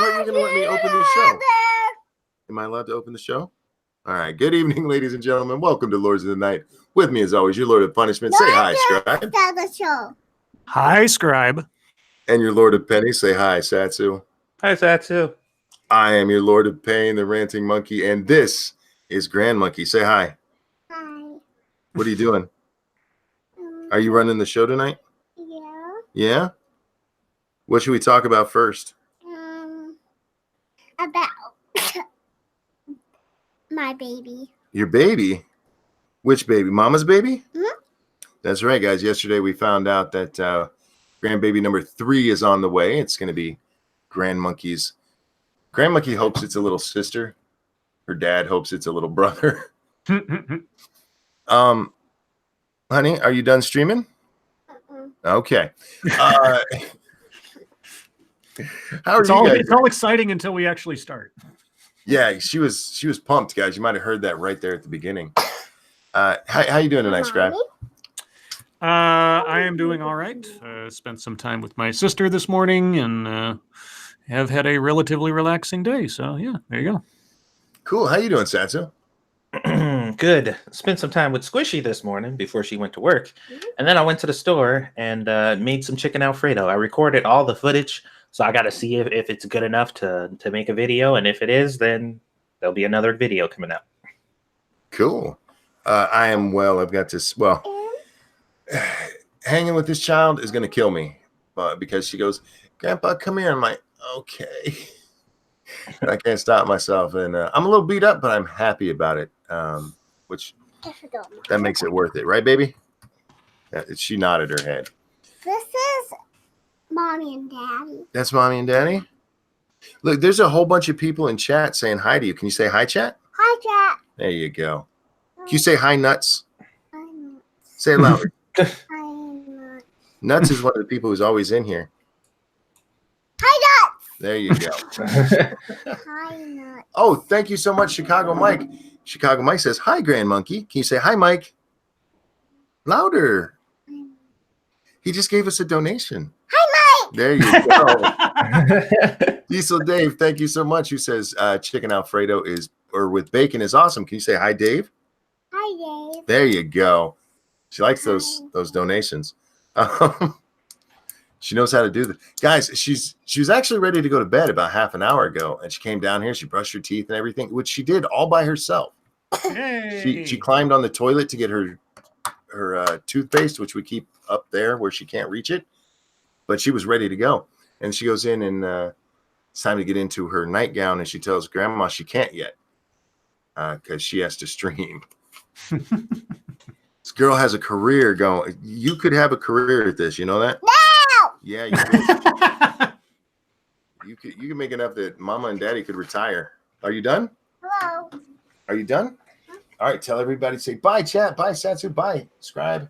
thought you were going to let me open the show. Am I allowed to open the show? All right. Good evening, ladies and gentlemen. Welcome to Lords of the Night. With me, as always, your Lord of Punishment. Say hi, Scribe. Hi, Scribe. And your Lord of Penny. Say hi, Satsu. Hi, Satsu. I am your Lord of Pain, the Ranting Monkey, and this is Grand Monkey. Say hi. Hi. What are you doing? Are you running the show tonight? Yeah. Yeah? What should we talk about first? About my baby. Your baby? Which baby? Mama's baby? Mm-hmm. That's right, guys. Yesterday we found out that grandbaby number 3 is on the way. It's going to be Grand Monkey's. Grand Monkey hopes it's a little sister. Her dad hopes it's a little brother. Honey, are you done streaming? Okay. How are you guys? It's all exciting until we actually start. Yeah, she was pumped, guys. You might have heard that right there at the beginning. How you doing tonight, Scribe? I am doing all right. Spent some time with my sister this morning and have had a relatively relaxing day. So, yeah, there you go. Cool. How you doing, Satsu? Good. Spent some time with Squishy this morning before she went to work. And then I went to the store and made some chicken Alfredo. I recorded all the footage, so I got to see if it's good enough to make a video. And if it is, then there'll be another video coming out. Cool. I am well. I've got this. Well, hanging with this child is going to kill me because she goes, Grandpa, come here. I'm like, okay. And I can't stop myself. And I'm a little beat up, but I'm happy about it, which that makes it worth it. Right, baby? She nodded her head. This is Mommy and Daddy. That's Mommy and Daddy? Look, there's a whole bunch of people in chat saying hi to you. Can you say hi, chat? Hi, Chat. There you go. Can you say hi, Nuts? Hi, Nuts. Say it louder. Hi, Nuts. Nuts is one of the people who's always in here. Hi, Nuts. There you go. Hi, Nuts. Oh, thank you so much, Chicago Mike. Chicago Mike says, hi, Grand Monkey. Can you say hi, Mike? Louder. He just gave us a donation. Hi, Mike. There you go. Diesel Dave, thank you so much. Who says chicken Alfredo with bacon is awesome. Can you say hi, Dave? Hi, Dave. There you go. She likes those donations. She knows how to do that. Guys, she was actually ready to go to bed about half an hour ago, and she came down here. She brushed her teeth and everything, which she did all by herself. Hey. She climbed on the toilet to get her toothpaste, which we keep up there where she can't reach it. But she was ready to go. And she goes in and it's time to get into her nightgown, and she tells Grandma she can't yet because she has to stream. This girl has a career going. You could have a career at this. You know that? No. Yeah, you could. You can make enough that Mama and Daddy could retire. Are you done? Hello. Are you done? All right. Tell everybody. Say bye, chat. Bye, Satsu. Bye, Scribe.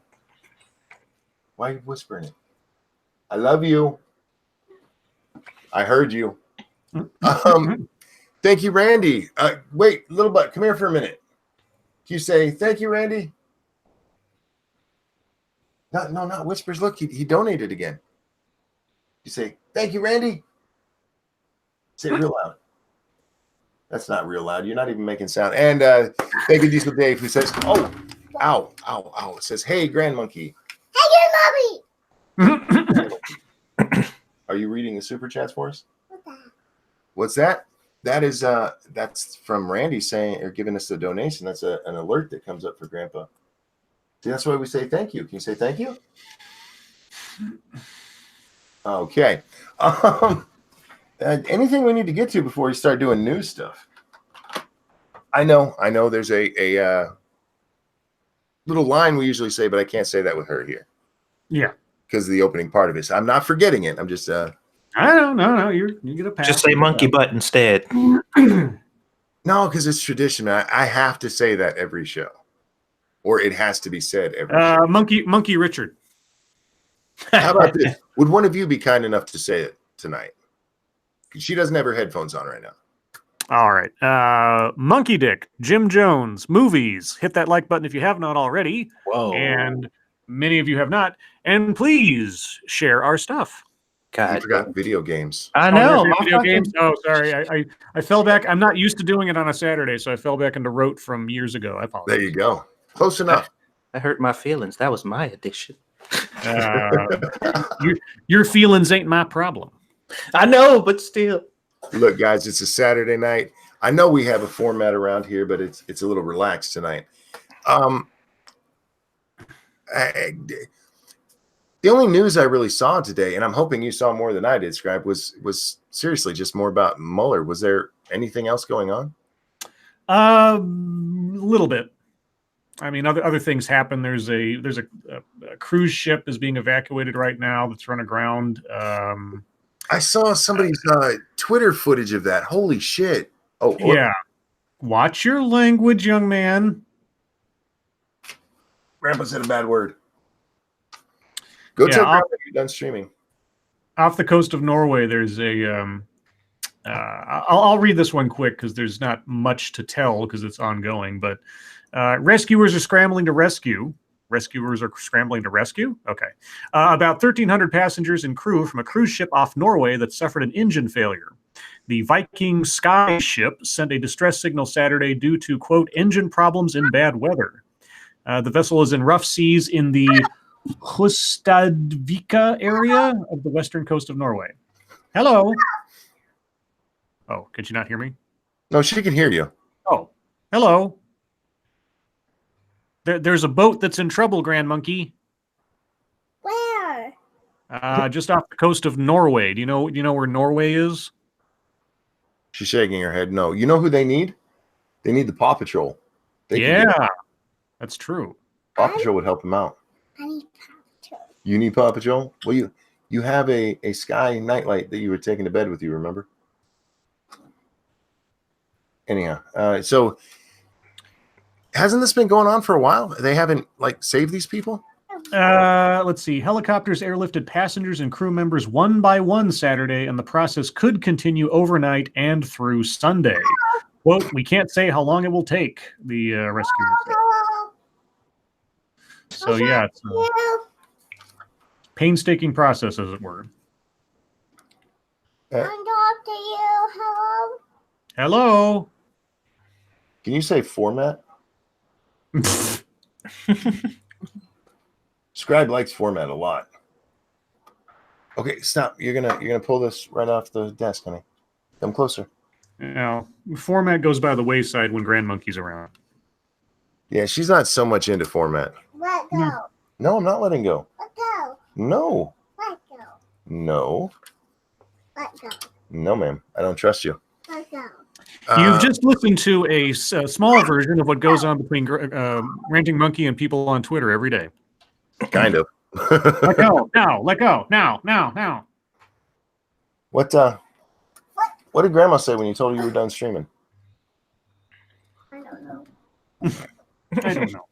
Why are you whispering it? I love you. I heard you. Thank you, Randy. Wait, little butt, come here for a minute. Can you say thank you, Randy? No, not whispers. Look, he donated again. You say thank you, Randy. Say it real loud. That's not real loud. You're not even making sound. And thank you, Diesel Dave, who says, "Oh, ow, ow, ow." It says, "Hey, Grand Monkey." Hey, Mommy. Are you reading the super chats for us? What's that? What's that? That is that's from Randy saying or giving us the donation. That's an alert that comes up for Grandpa. See, that's why we say thank you. Can you say thank you? Okay. Anything we need to get to before we start doing news stuff? I know. There's a little line we usually say, but I can't say that with her here. Yeah. Because of the opening part of it. So I'm not forgetting it. I'm just I don't know. You get a pass. Just say monkey butt instead. No, because it's tradition. I have to say that every show. Or it has to be said every show. Monkey Richard. How about this? Would one of you be kind enough to say it tonight? She doesn't have her headphones on right now. All right. Monkey Dick, Jim Jones, movies. Hit that like button if you have not already. Whoa. And many of you have not. And please share our stuff. You God, forgot video games. I Oh, know. there's my video fucking- games. Oh, sorry. I fell back. I'm not used to doing it on a Saturday, so I fell back into rote from years ago. I apologize. There you go. Close enough. That hurt my feelings. That was my addiction. Your feelings ain't my problem. I know, but still. Look, guys, it's a Saturday night. I know we have a format around here, but it's a little relaxed tonight. The only news I really saw today, and I'm hoping you saw more than I did, Scribe, was seriously just more about Mueller. Was there anything else going on? A little bit. I mean, other things happen. There's a cruise ship is being evacuated right now that's run aground. I saw somebody's Twitter footage of that. Holy shit! Oh Yeah. Watch your language, young man. Grandpa said a bad word. Go tell Grandpa you're done streaming. Off the coast of Norway, there's a. I'll read this one quick because there's not much to tell because it's ongoing. But rescuers are scrambling to rescue. Rescuers are scrambling to rescue. Okay, about 1,300 passengers and crew from a cruise ship off Norway that suffered an engine failure. The Viking Sky ship sent a distress signal Saturday due to quote engine problems in bad weather. The vessel is in rough seas in the Hustadvika area of the western coast of Norway. Hello. Oh, could you not hear me? No, she can hear you. Oh, hello. There's a boat that's in trouble, Grand Monkey. Where? Just off the coast of Norway. Do you know where Norway is? She's shaking her head. No. You know who they need? They need the Paw Patrol. Yeah, that's true. Paw Patrol would help them out. I need Paw Patrol. You need Paw Patrol? Well, you have a Sky nightlight that you were taking to bed with you, remember? Anyhow, so hasn't this been going on for a while? They haven't saved these people? Let's see. Helicopters airlifted passengers and crew members one by one Saturday, and the process could continue overnight and through Sunday. Quote, we can't say how long it will take, the rescuers said. So, yeah, it's a painstaking process, as it were. I'm talking to you. Hello? Hello. Can you say format? Scribe likes format a lot. Okay, stop. You're gonna pull this right off the desk, honey. Come closer. Now, format goes by the wayside when Grand Monkey's around. Yeah, she's not so much into format. Let go. No, I'm not letting go. Let go. No. Let go. No. Let go. No, ma'am. I don't trust you. Let go. You've just listened to a small version of what goes on between Ranting Monkey and people on Twitter every day. Kind of. Let go. Now. Let go. Now. What did Grandma say when you told her you were done streaming? I don't know. I don't know.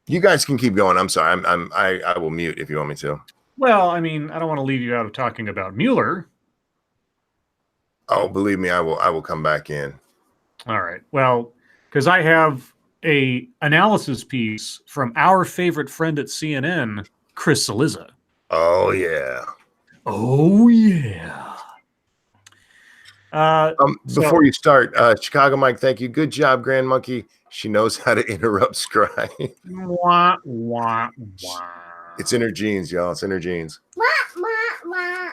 You guys can keep going. I'm sorry. I will mute if you want me to. Well, I mean, I don't want to leave you out of talking about Mueller. Oh, believe me, I will come back in. All right. Well, because I have a analysis piece from our favorite friend at CNN, Chris Saliza. Oh yeah. Oh yeah. Before you start, Chicago Mike, thank you. Good job, Grand Monkey. She knows how to interrupt Scribe. Wah, wah, wah. It's in her genes, y'all. It's in her genes. Wah, wah, wah.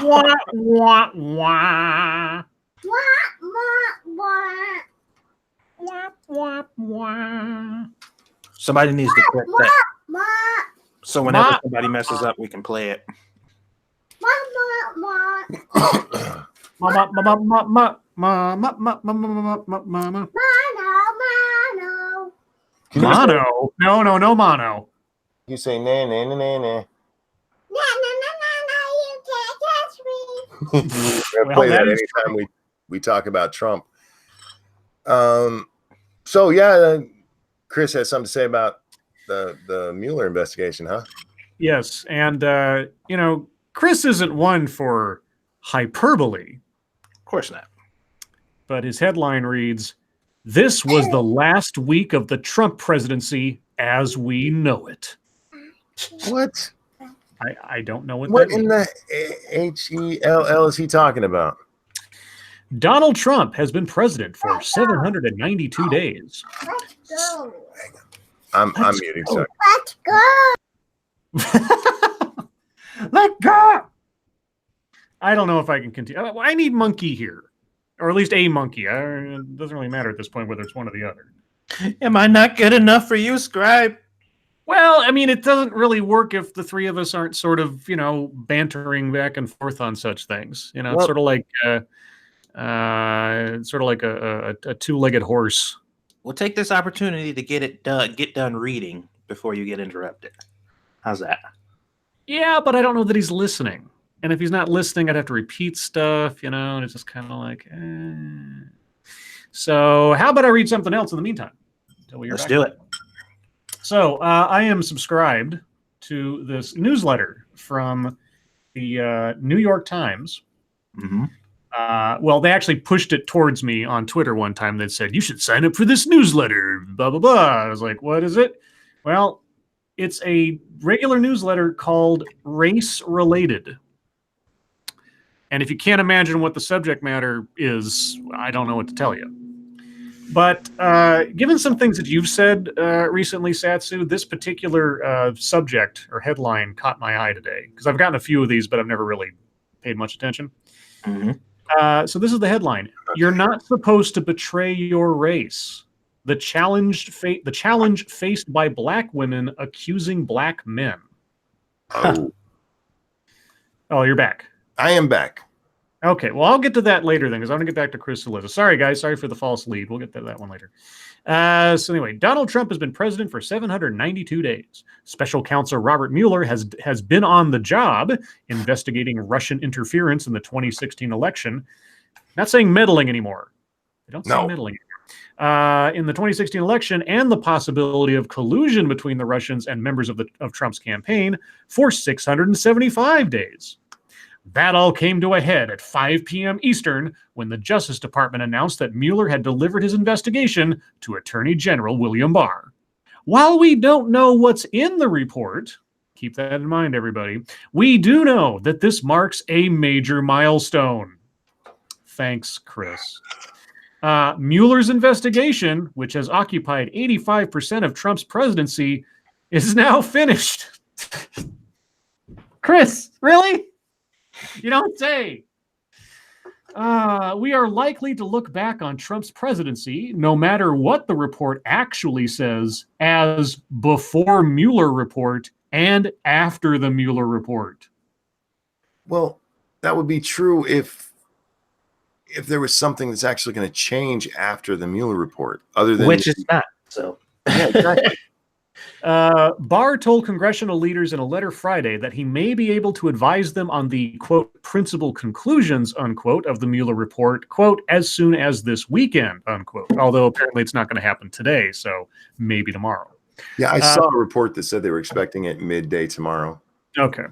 Wah, wah, wah. Wah, wah, wah. Wah, wah, wah. Somebody needs to correct that. Wah, So whenever Ma- somebody messes up, we can play it. wah, wah, wah. Mono. Mano, mano. Mono? No mono. You say nah nah nah nah nah. Na, na, na, na, na, you can't catch me. We're gonna Well, play that that is anytime we talk about Trump. So yeah, Chris has something to say about the Mueller investigation, huh? Yes, and Chris isn't one for hyperbole, Of course not. but his headline reads, This was the last week of the Trump presidency as we know it. What? I don't know what What that in means. the HELL is he talking about? Donald Trump has been president for 792 days. Let's go. I'm Let's muting. go. Sorry. Let's go. Let go. I don't know if I can continue. I need monkey here, or at least a monkey. It doesn't really matter at this point whether it's one or the other. Am I not good enough for you, Scribe? Well, I mean, it doesn't really work if the three of us aren't sort of, bantering back and forth on such things. It's Well- sort of like, a two-legged horse. We'll take this opportunity to get done reading before you get interrupted. How's that? Yeah, but I don't know that he's listening. And if he's not listening, I'd have to repeat stuff, and it's just kind of like, So how about I read something else in the meantime? Let's do it. So I am subscribed to this newsletter from the New York Times. Mm-hmm. Well, they actually pushed it towards me on Twitter one time. They said, you should sign up for this newsletter, blah, blah, blah. I was like, what is it? Well, it's a regular newsletter called Race Related. And if you can't imagine what the subject matter is, I don't know what to tell you. But given some things that you've said recently, Satsu, this particular subject or headline caught my eye today. Because I've gotten a few of these, but I've never really paid much attention. Mm-hmm. So this is the headline. You're not supposed to betray your race. The challenge faced by black women accusing black men. Oh, Oh, you're back. I am back. Okay, well, I'll get to that later then, because I want to get back to Chris Saliza. Sorry, guys. Sorry for the false lead. We'll get to that one later. So anyway, Donald Trump has been president for 792 days. Special counsel Robert Mueller has been on the job investigating Russian interference in the 2016 election. Not saying meddling anymore. They don't say No. meddling anymore. In the 2016 election and the possibility of collusion between the Russians and members of Trump's campaign for 675 days. That all came to a head at 5 p.m. Eastern when the Justice Department announced that Mueller had delivered his investigation to Attorney General William Barr. While we don't know what's in the report, keep that in mind, everybody, we do know that this marks a major milestone. Thanks, Chris. Mueller's investigation, which has occupied 85% of Trump's presidency, is now finished. Chris, really? You don't say. We are likely to look back on Trump's presidency, no matter what the report actually says, as before Mueller report and after the Mueller report. Well, that would be true if there was something that's actually going to change after the Mueller report, other than Which is not. So yeah, exactly. Barr told congressional leaders in a letter Friday that he may be able to advise them on the, quote, principal conclusions, unquote, of the Mueller report, quote, as soon as this weekend, unquote. Although apparently it's not going to happen today, so maybe tomorrow. Yeah, I saw a report that said they were expecting it midday tomorrow. Okay.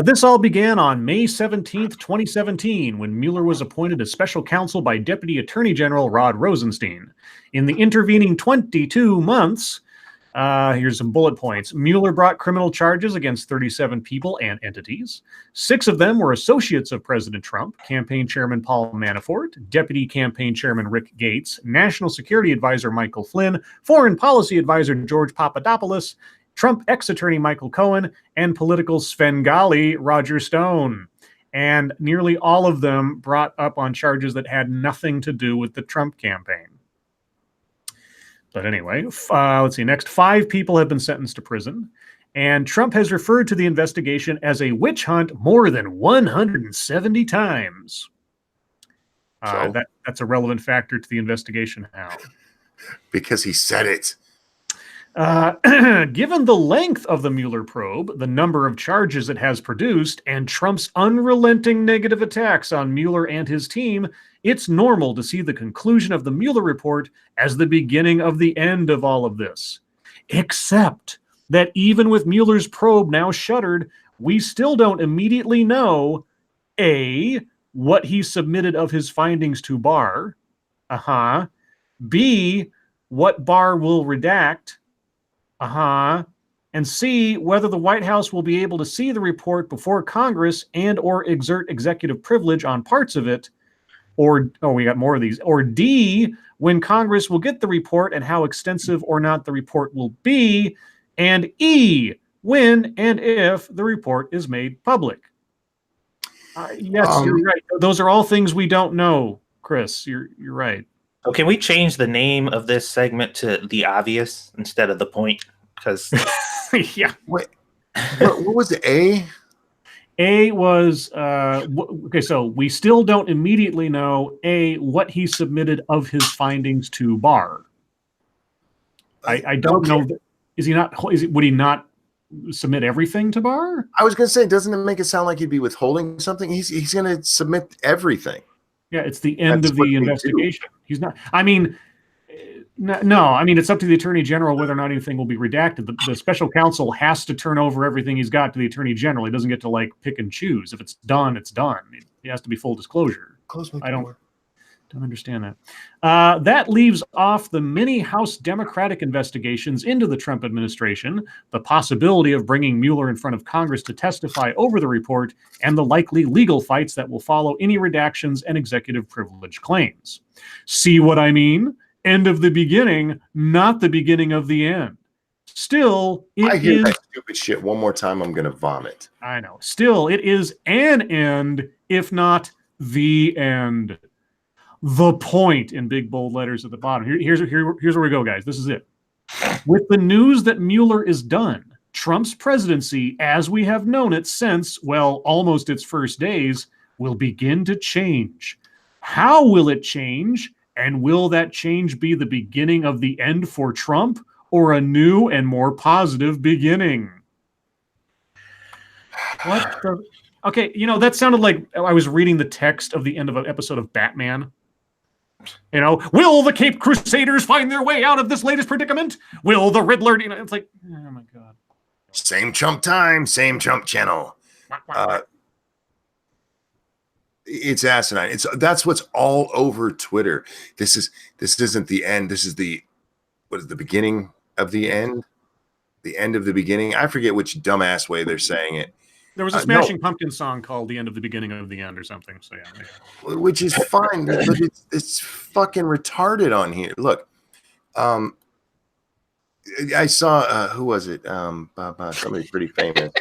This all began on May 17th, 2017, when Mueller was appointed as special counsel by Deputy Attorney General Rod Rosenstein. In the intervening 22 months, here's some bullet points. Mueller brought criminal charges against 37 people and entities. 6 of them were associates of President Trump: campaign chairman Paul Manafort, deputy campaign chairman Rick Gates, national security advisor Michael Flynn, foreign policy advisor George Papadopoulos, Trump ex-attorney Michael Cohen, and political Svengali Roger Stone. And nearly all of them brought up on charges that had nothing to do with the Trump campaign. But anyway, let's see. Next, 5 people have been sentenced to prison. And Trump has referred to the investigation as a witch hunt more than 170 times. So? That's a relevant factor to the investigation now. Because he said it. Given the length of the Mueller probe, the number of charges it has produced, and Trump's unrelenting negative attacks on Mueller and his team, it's normal to see the conclusion of the Mueller report as the beginning of the end of all of this. Except that even with Mueller's probe now shuttered, we still don't immediately know, A, what he submitted of his findings to Barr, B, what Barr will redact, and C, whether the White House will be able to see the report before Congress and or exert executive privilege on parts of it, or, we got more of these, or D, when Congress will get the report and how extensive or not the report will be, and E, when and if the report is made public. Yes, you're right. Those are all things we don't know, Chris. You're right. So can we change the name of this segment to The Obvious instead of The Point? Because yeah. What was the A? A was okay. So we still don't immediately know what he submitted of his findings to Barr. I don't know. Is he not? Would he not submit everything to Barr? I was going to say, doesn't it make it sound like he'd be withholding something? He's going to submit everything. Yeah, it's the end of the investigation. He's not. I mean, no. I mean, it's up to the Attorney General whether or not anything will be redacted. The special counsel has to turn over everything he's got to the Attorney General. He doesn't get to like pick and choose. If it's done, it's done. It has to be full disclosure. I don't understand that. That leaves off the many House Democratic investigations into the Trump administration, the possibility of bringing Mueller in front of Congress to testify over the report, and the likely legal fights that will follow any redactions and executive privilege claims. See what I mean? End of the beginning, not the beginning of the end. Still, I hear that stupid shit one more time, I'm going to vomit. I know. Still, it is an end, if not the end. The point in big bold letters at the bottom. Here's where we go, guys. This is it. With the news that Mueller is done, Trump's presidency, as we have known it since, well, almost its first days, will begin to change. How will it change? And will that change be the beginning of the end for Trump, or a new and more positive beginning? What the... Okay, that sounded like I was reading the text of the end of an episode of Batman. Will the Caped Crusaders find their way out of this latest predicament? Will the Riddler... it's like, oh my God. Same Trump time, same Trump channel. It's asinine. That's what's all over Twitter. This isn't the end. This is the beginning of the end? The end of the beginning? I forget which dumbass way they're saying it. There was a Smashing Pumpkins song called "The End of the Beginning of the End" or something. So yeah, which is fine, but it's fucking retarded on here. Look, I saw who was it? Somebody pretty famous.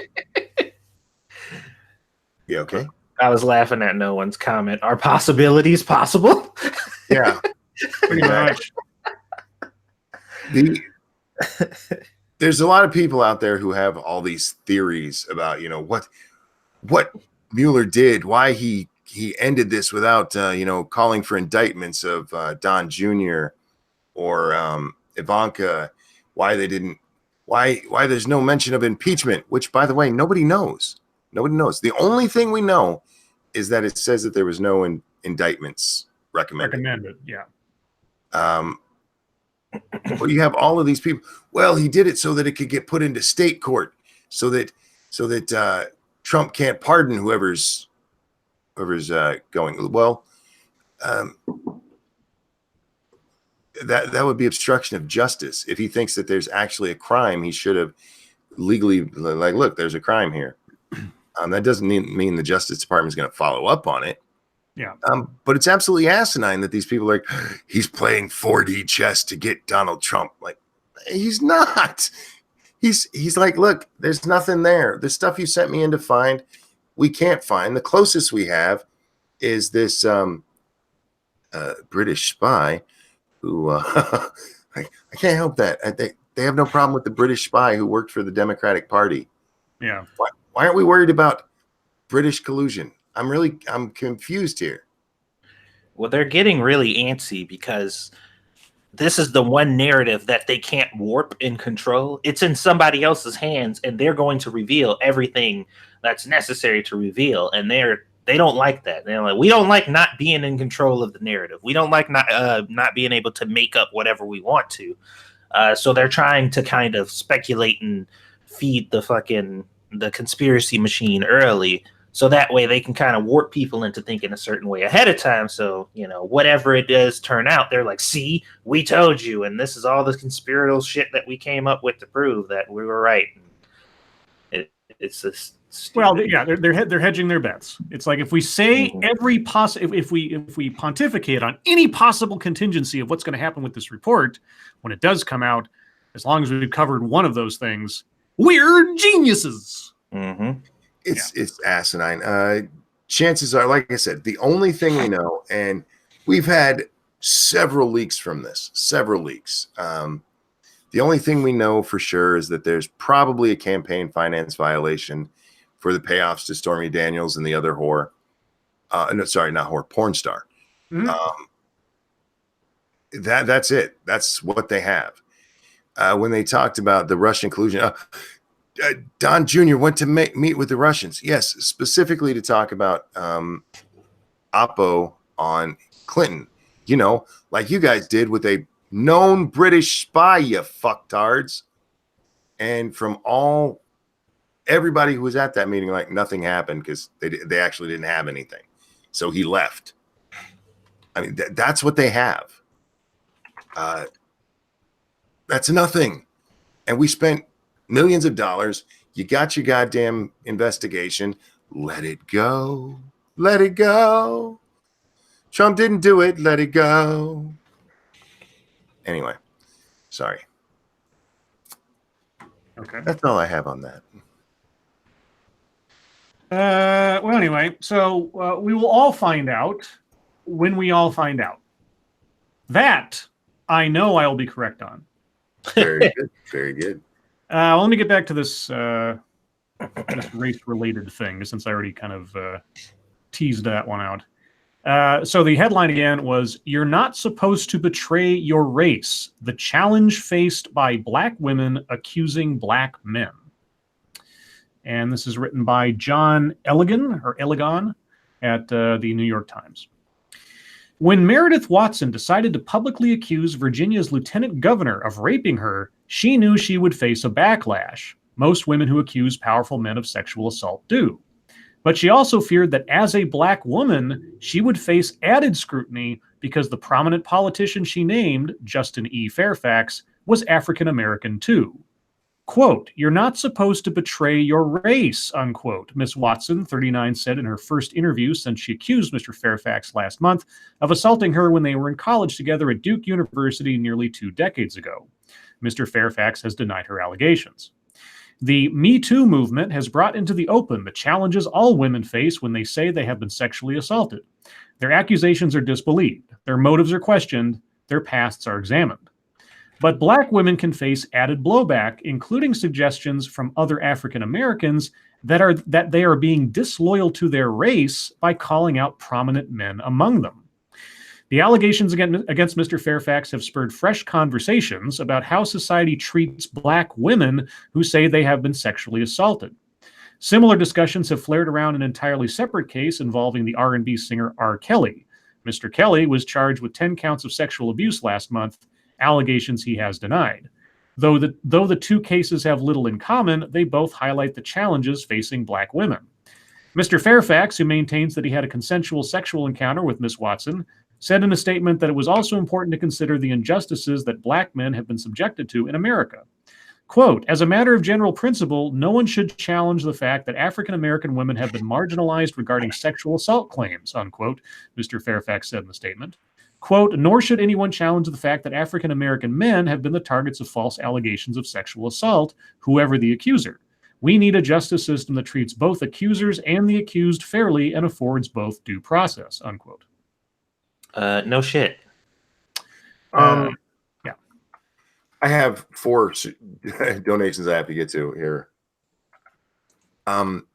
Yeah, okay. I was laughing at no one's comment. Are possibilities possible? Yeah, pretty much. There's a lot of people out there who have all these theories about, what Mueller did, why he ended this without, calling for indictments of Don Jr. or Ivanka, why there's no mention of impeachment, which, by the way, nobody knows. Nobody knows. The only thing we know is that it says that there was no indictments recommended. Yeah. Well, you have all of these people. Well, he did it so that it could get put into state court, so that Trump can't pardon whoever's going. Well, that would be obstruction of justice. If he thinks that there's actually a crime, he should have legally look, there's a crime here. That doesn't mean the Justice Department is going to follow up on it. Yeah. But it's absolutely asinine that these people are like, he's playing 4D chess to get Donald Trump. Like, he's not. He's like, look, there's nothing there. The stuff you sent me in to find, we can't find. The closest we have is this British spy who I can't help that. They have no problem with the British spy who worked for the Democratic Party. Yeah. Why aren't we worried about British collusion? I'm confused here. Well, they're getting really antsy because this is the one narrative that they can't warp and control. It's in somebody else's hands, and they're going to reveal everything that's necessary to reveal. And they don't like that. They're like, we don't like not being in control of the narrative. We don't like not being able to make up whatever we want to. So they're trying to kind of speculate and feed the conspiracy machine early, So that way they can kind of warp people into thinking a certain way ahead of time. So, you know, whatever it does turn out, they're like, see, we told you. And this is all the conspiratorial shit that we came up with to prove that we were right. It's just stupid. Well, yeah, they're hedging their bets. It's like if we say every if we pontificate on any possible contingency of what's going to happen with this report, when it does come out, as long as we've covered one of those things, we're geniuses. Mm-hmm. It's asinine. Chances are, like I said, the only thing we know, and we've had several leaks from this, the only thing we know for sure is that there's probably a campaign finance violation for the payoffs to Stormy Daniels and the other whore. No, sorry, not whore, porn star. Mm-hmm. That's it. That's what they have. When they talked about the Russian collusion, Don Jr. went to meet with the Russians. Yes, specifically to talk about Oppo on Clinton. You know, like you guys did with a known British spy, you fucktards. And from everybody who was at that meeting, like nothing happened because they actually didn't have anything. So he left. I mean, that's what they have. That's nothing. And we spent millions of dollars. You got your goddamn investigation. Let it go. Let it go. Trump didn't do it. Let it go. Anyway, sorry. Okay. That's all I have on that. Well, anyway, so we will all find out when we all find out. That I know I will be correct on. Very good. Very good. Let me get back to this race-related thing, since I already kind of teased that one out. So the headline again was, "You're not supposed to betray your race. The challenge faced by Black women accusing Black men." And this is written by John Elegant at the New York Times. When Meredith Watson decided to publicly accuse Virginia's lieutenant governor of raping her, she knew she would face a backlash. Most women who accuse powerful men of sexual assault do. But she also feared that as a Black woman, she would face added scrutiny because the prominent politician she named, Justin E. Fairfax, was African American too. Quote, "You're not supposed to betray your race," unquote, Miss Watson, 39, said in her first interview since she accused Mr. Fairfax last month of assaulting her when they were in college together at Duke University nearly 2 decades ago. Mr. Fairfax has denied her allegations. The Me Too movement has brought into the open the challenges all women face when they say they have been sexually assaulted. Their accusations are disbelieved, their motives are questioned, their pasts are examined. But Black women can face added blowback, including suggestions from other African Americans that they are being disloyal to their race by calling out prominent men among them. The allegations against Mr. Fairfax have spurred fresh conversations about how society treats Black women who say they have been sexually assaulted. Similar discussions have flared around an entirely separate case involving the R&B singer R. Kelly. Mr. Kelly was charged with 10 counts of sexual abuse last month, allegations he has denied. Though the two cases have little in common, they both highlight the challenges facing Black women. Mr. Fairfax, who maintains that he had a consensual sexual encounter with Miss Watson, said in a statement that it was also important to consider the injustices that Black men have been subjected to in America. Quote, "As a matter of general principle, no one should challenge the fact that African American women have been marginalized regarding sexual assault claims," unquote, Mr. Fairfax said in the statement. Quote, "Nor should anyone challenge the fact that African American men have been the targets of false allegations of sexual assault, whoever the accuser. We need a justice system that treats both accusers and the accused fairly and affords both due process," unquote. No shit. Yeah. I have 4 donations I have to get to here.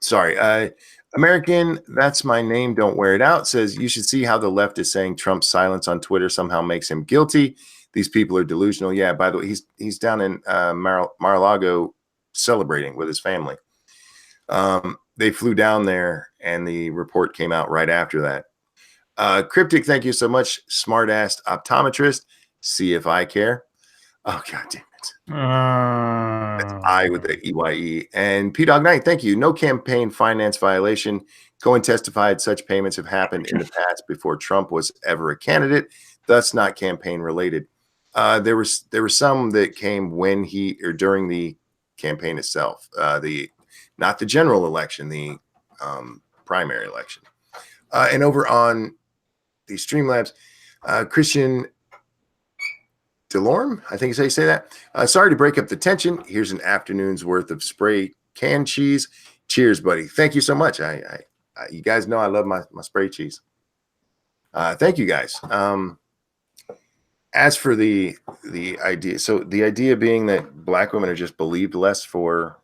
Sorry. American, that's my name, don't wear it out, says, "You should see how the left is saying Trump's silence on Twitter somehow makes him guilty. These people are delusional." Yeah, by the way, he's down in Mar-a-Lago celebrating with his family. They flew down there, and the report came out right after that. Cryptic, thank you so much. Smart-ass optometrist. See if I care. Oh, God damn That's I with the EYE. And P Dog Knight, thank you. No campaign finance violation. Cohen testified such payments have happened in the past before Trump was ever a candidate, thus not campaign related. There were some that came when he or during the campaign itself. Not the general election, the primary election. And over on the Streamlabs, Christian Delorme, I think is how you say that. Sorry to break up the tension. Here's an afternoon's worth of spray canned cheese. Cheers, buddy. Thank you so much. You guys know I love my spray cheese. Thank you guys. As for the idea, so the idea being that black women are just believed less for.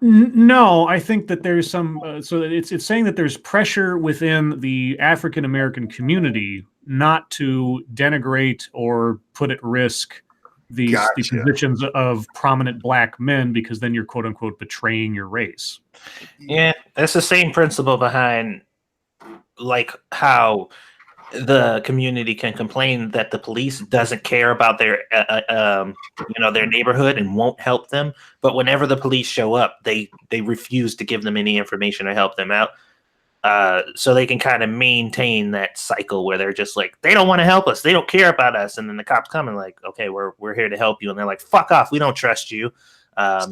No, I think that there's some. So it's saying that there's pressure within the African American community not to denigrate or put at risk the positions of prominent black men, because then you're quote unquote betraying your race. Yeah, that's the same principle behind like how the community can complain that the police doesn't care about their their neighborhood and won't help them, but whenever the police show up, they refuse to give them any information or help them out, so they can kind of maintain that cycle where they're just like, they don't want to help us, they don't care about us, and then the cops come and like, okay, we're here to help you, and they're like, fuck off, we don't trust you. Yeah,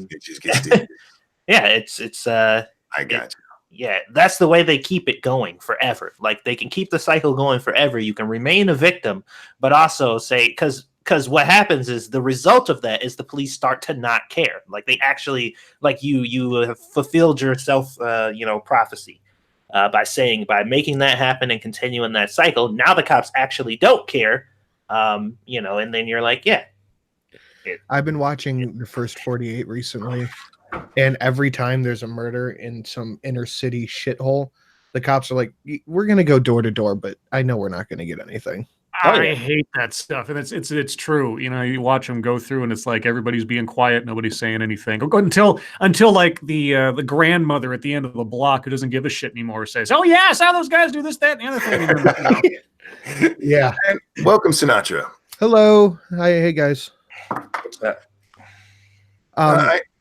it's I got you. Yeah, that's the way they keep it going forever. Like they can keep the cycle going forever. You can remain a victim, but also say, because what happens is the result of that is the police start to not care. Like they actually, like you have fulfilled your self, prophecy by making that happen and continuing that cycle. Now the cops actually don't care, and then you're like, yeah. I've been watching the first 48 recently. And every time there's a murder in some inner city shithole, the cops are like, we're going to go door to door, but I know we're not going to get anything. I hate that stuff. And it's true. You watch them go through and it's like everybody's being quiet. Nobody's saying anything until like the grandmother at the end of the block who doesn't give a shit anymore says, oh, yeah, I saw those guys do this, that, and the other thing. Yeah. And welcome, Sinatra. Hello. Hi. Hey, guys. What's that?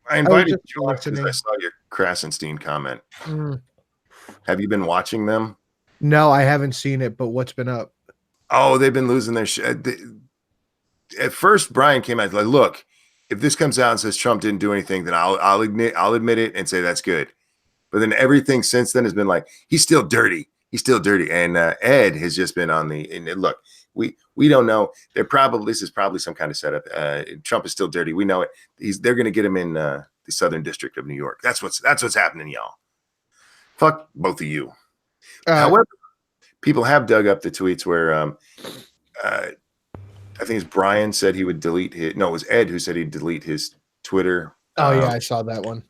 I invited you because I saw your Krasenstein comment. Have you been watching them? No, I haven't seen it, but what's been up? Oh, they've been losing their shit. At first, Brian came out like, look, if this comes out and says Trump didn't do anything, then I'll admit it and say that's good. But then everything since then has been like, he's still dirty. He's still dirty. And Ed has just been on and look, we don't know. This is probably some kind of setup. Trump is still dirty. We know it. They're going to get him in the Southern District of New York. That's what's happening, y'all. Fuck both of you. However, people have dug up the tweets where I think it's Brian said he would delete his. No, it was Ed who said he'd delete his Twitter. Oh yeah, I saw that one.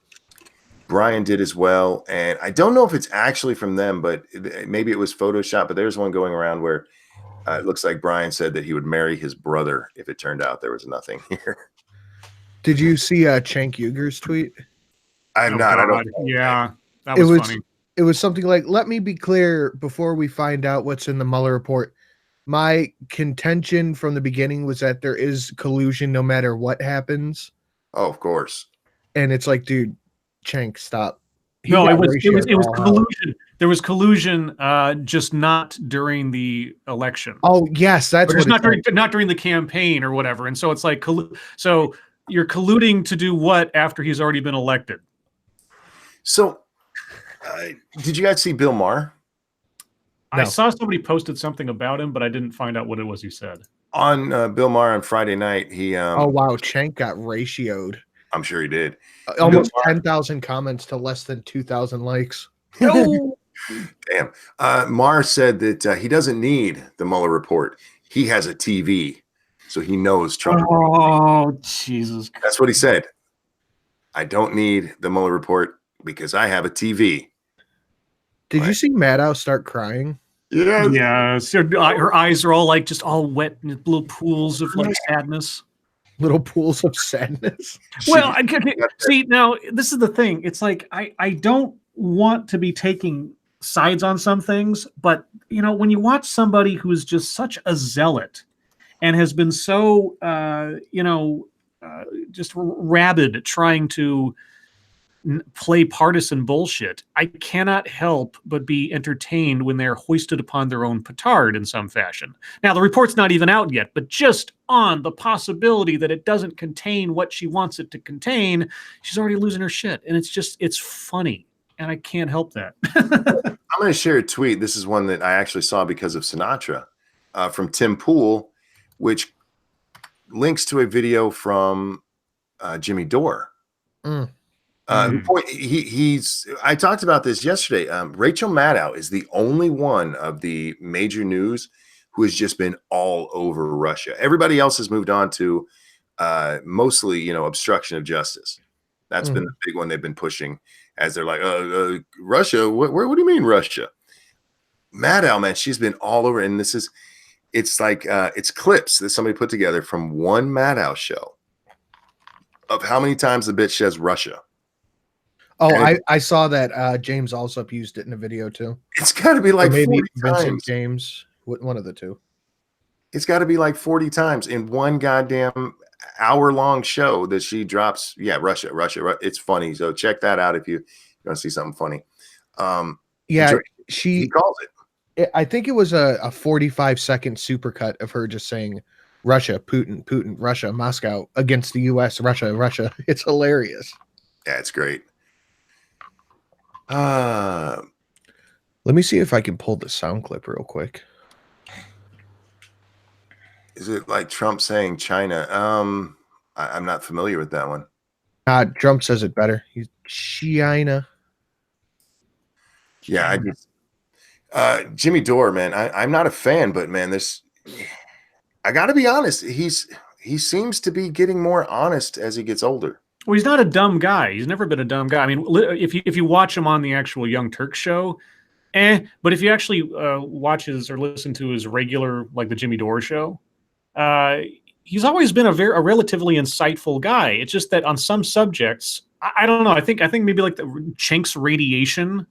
Brian did as well, and I don't know if it's actually from them, but maybe it was Photoshop. But there's one going around where. It looks like Brian said that he would marry his brother if it turned out there was nothing here. Did you see Cenk Uyghur's tweet? I have not. God. I don't. Yeah, that was funny. It was something like, let me be clear before we find out what's in the Mueller report. My contention from the beginning was that there is collusion no matter what happens. Oh, of course. And it's like, dude, Cenk, stop. It was collusion. There was collusion, just not during the election. Oh yes, that's what not during the campaign or whatever. And so it's like, so you're colluding to do what after he's already been elected? So, did you guys see Bill Maher? No. I saw somebody posted something about him, but I didn't find out what it was he said. On Bill Maher on Friday night, he. Oh wow, Cenk got ratioed. I'm sure he did. Almost 10,000 comments to less than 2,000 likes. No. Damn. Maher said that he doesn't need the Mueller report. He has a TV, so he knows Trump. Oh, Jesus. That's what he said. I don't need the Mueller report because I have a TV. Did you see Maddow start crying? Yeah. Yeah. So her eyes are all like just all wet in little pools of like sadness. Little pools of sadness. Well, see, now this is the thing. It's like I don't want to be taking sides on some things, but when you watch somebody who is just such a zealot and has been so just rabid trying to play partisan bullshit. I cannot help but be entertained when they're hoisted upon their own petard in some fashion. Now, the report's not even out yet, but just on the possibility that it doesn't contain what she wants it to contain, she's already losing her shit. And it's funny. And I can't help that. I'm going to share a tweet. This is one that I actually saw because of Sinatra from Tim Pool, which links to a video from Jimmy Dore. I talked about this yesterday. Rachel Maddow is the only one of the major news who has just been all over Russia. Everybody else has moved on to mostly, obstruction of justice. That's been the big one they've been pushing, as they're like, Russia. What do you mean Russia? Maddow, man, she's been all over, and it's clips that somebody put together from one Maddow show of how many times the bitch says Russia. Oh, I saw that James Alsop used it in a video too. It's got to be like 40 Vincent times. James, one of the two. It's got to be like 40 times in one goddamn hour-long show that she drops. Yeah, Russia. It's funny. So check that out if you want to see something funny. She calls it. I think it was a 45-second supercut of her just saying Russia, Putin, Russia, Moscow against the U.S., Russia. It's hilarious. Yeah, it's great. Let me see if I can pull the sound clip real quick. Is it like Trump saying China? I'm not familiar with that one. Trump says it better. He's China. Yeah, I just Jimmy Dore, man. I'm not a fan, but man, I got to be honest. He seems to be getting more honest as he gets older. Well, he's not a dumb guy. He's never been a dumb guy. I mean, if you watch him on the actual Young Turks show, but if you actually watch his or listen to his regular, like the Jimmy Dore show, he's always been a relatively insightful guy. It's just that on some subjects, I don't know. I think maybe like the Chenk's radiation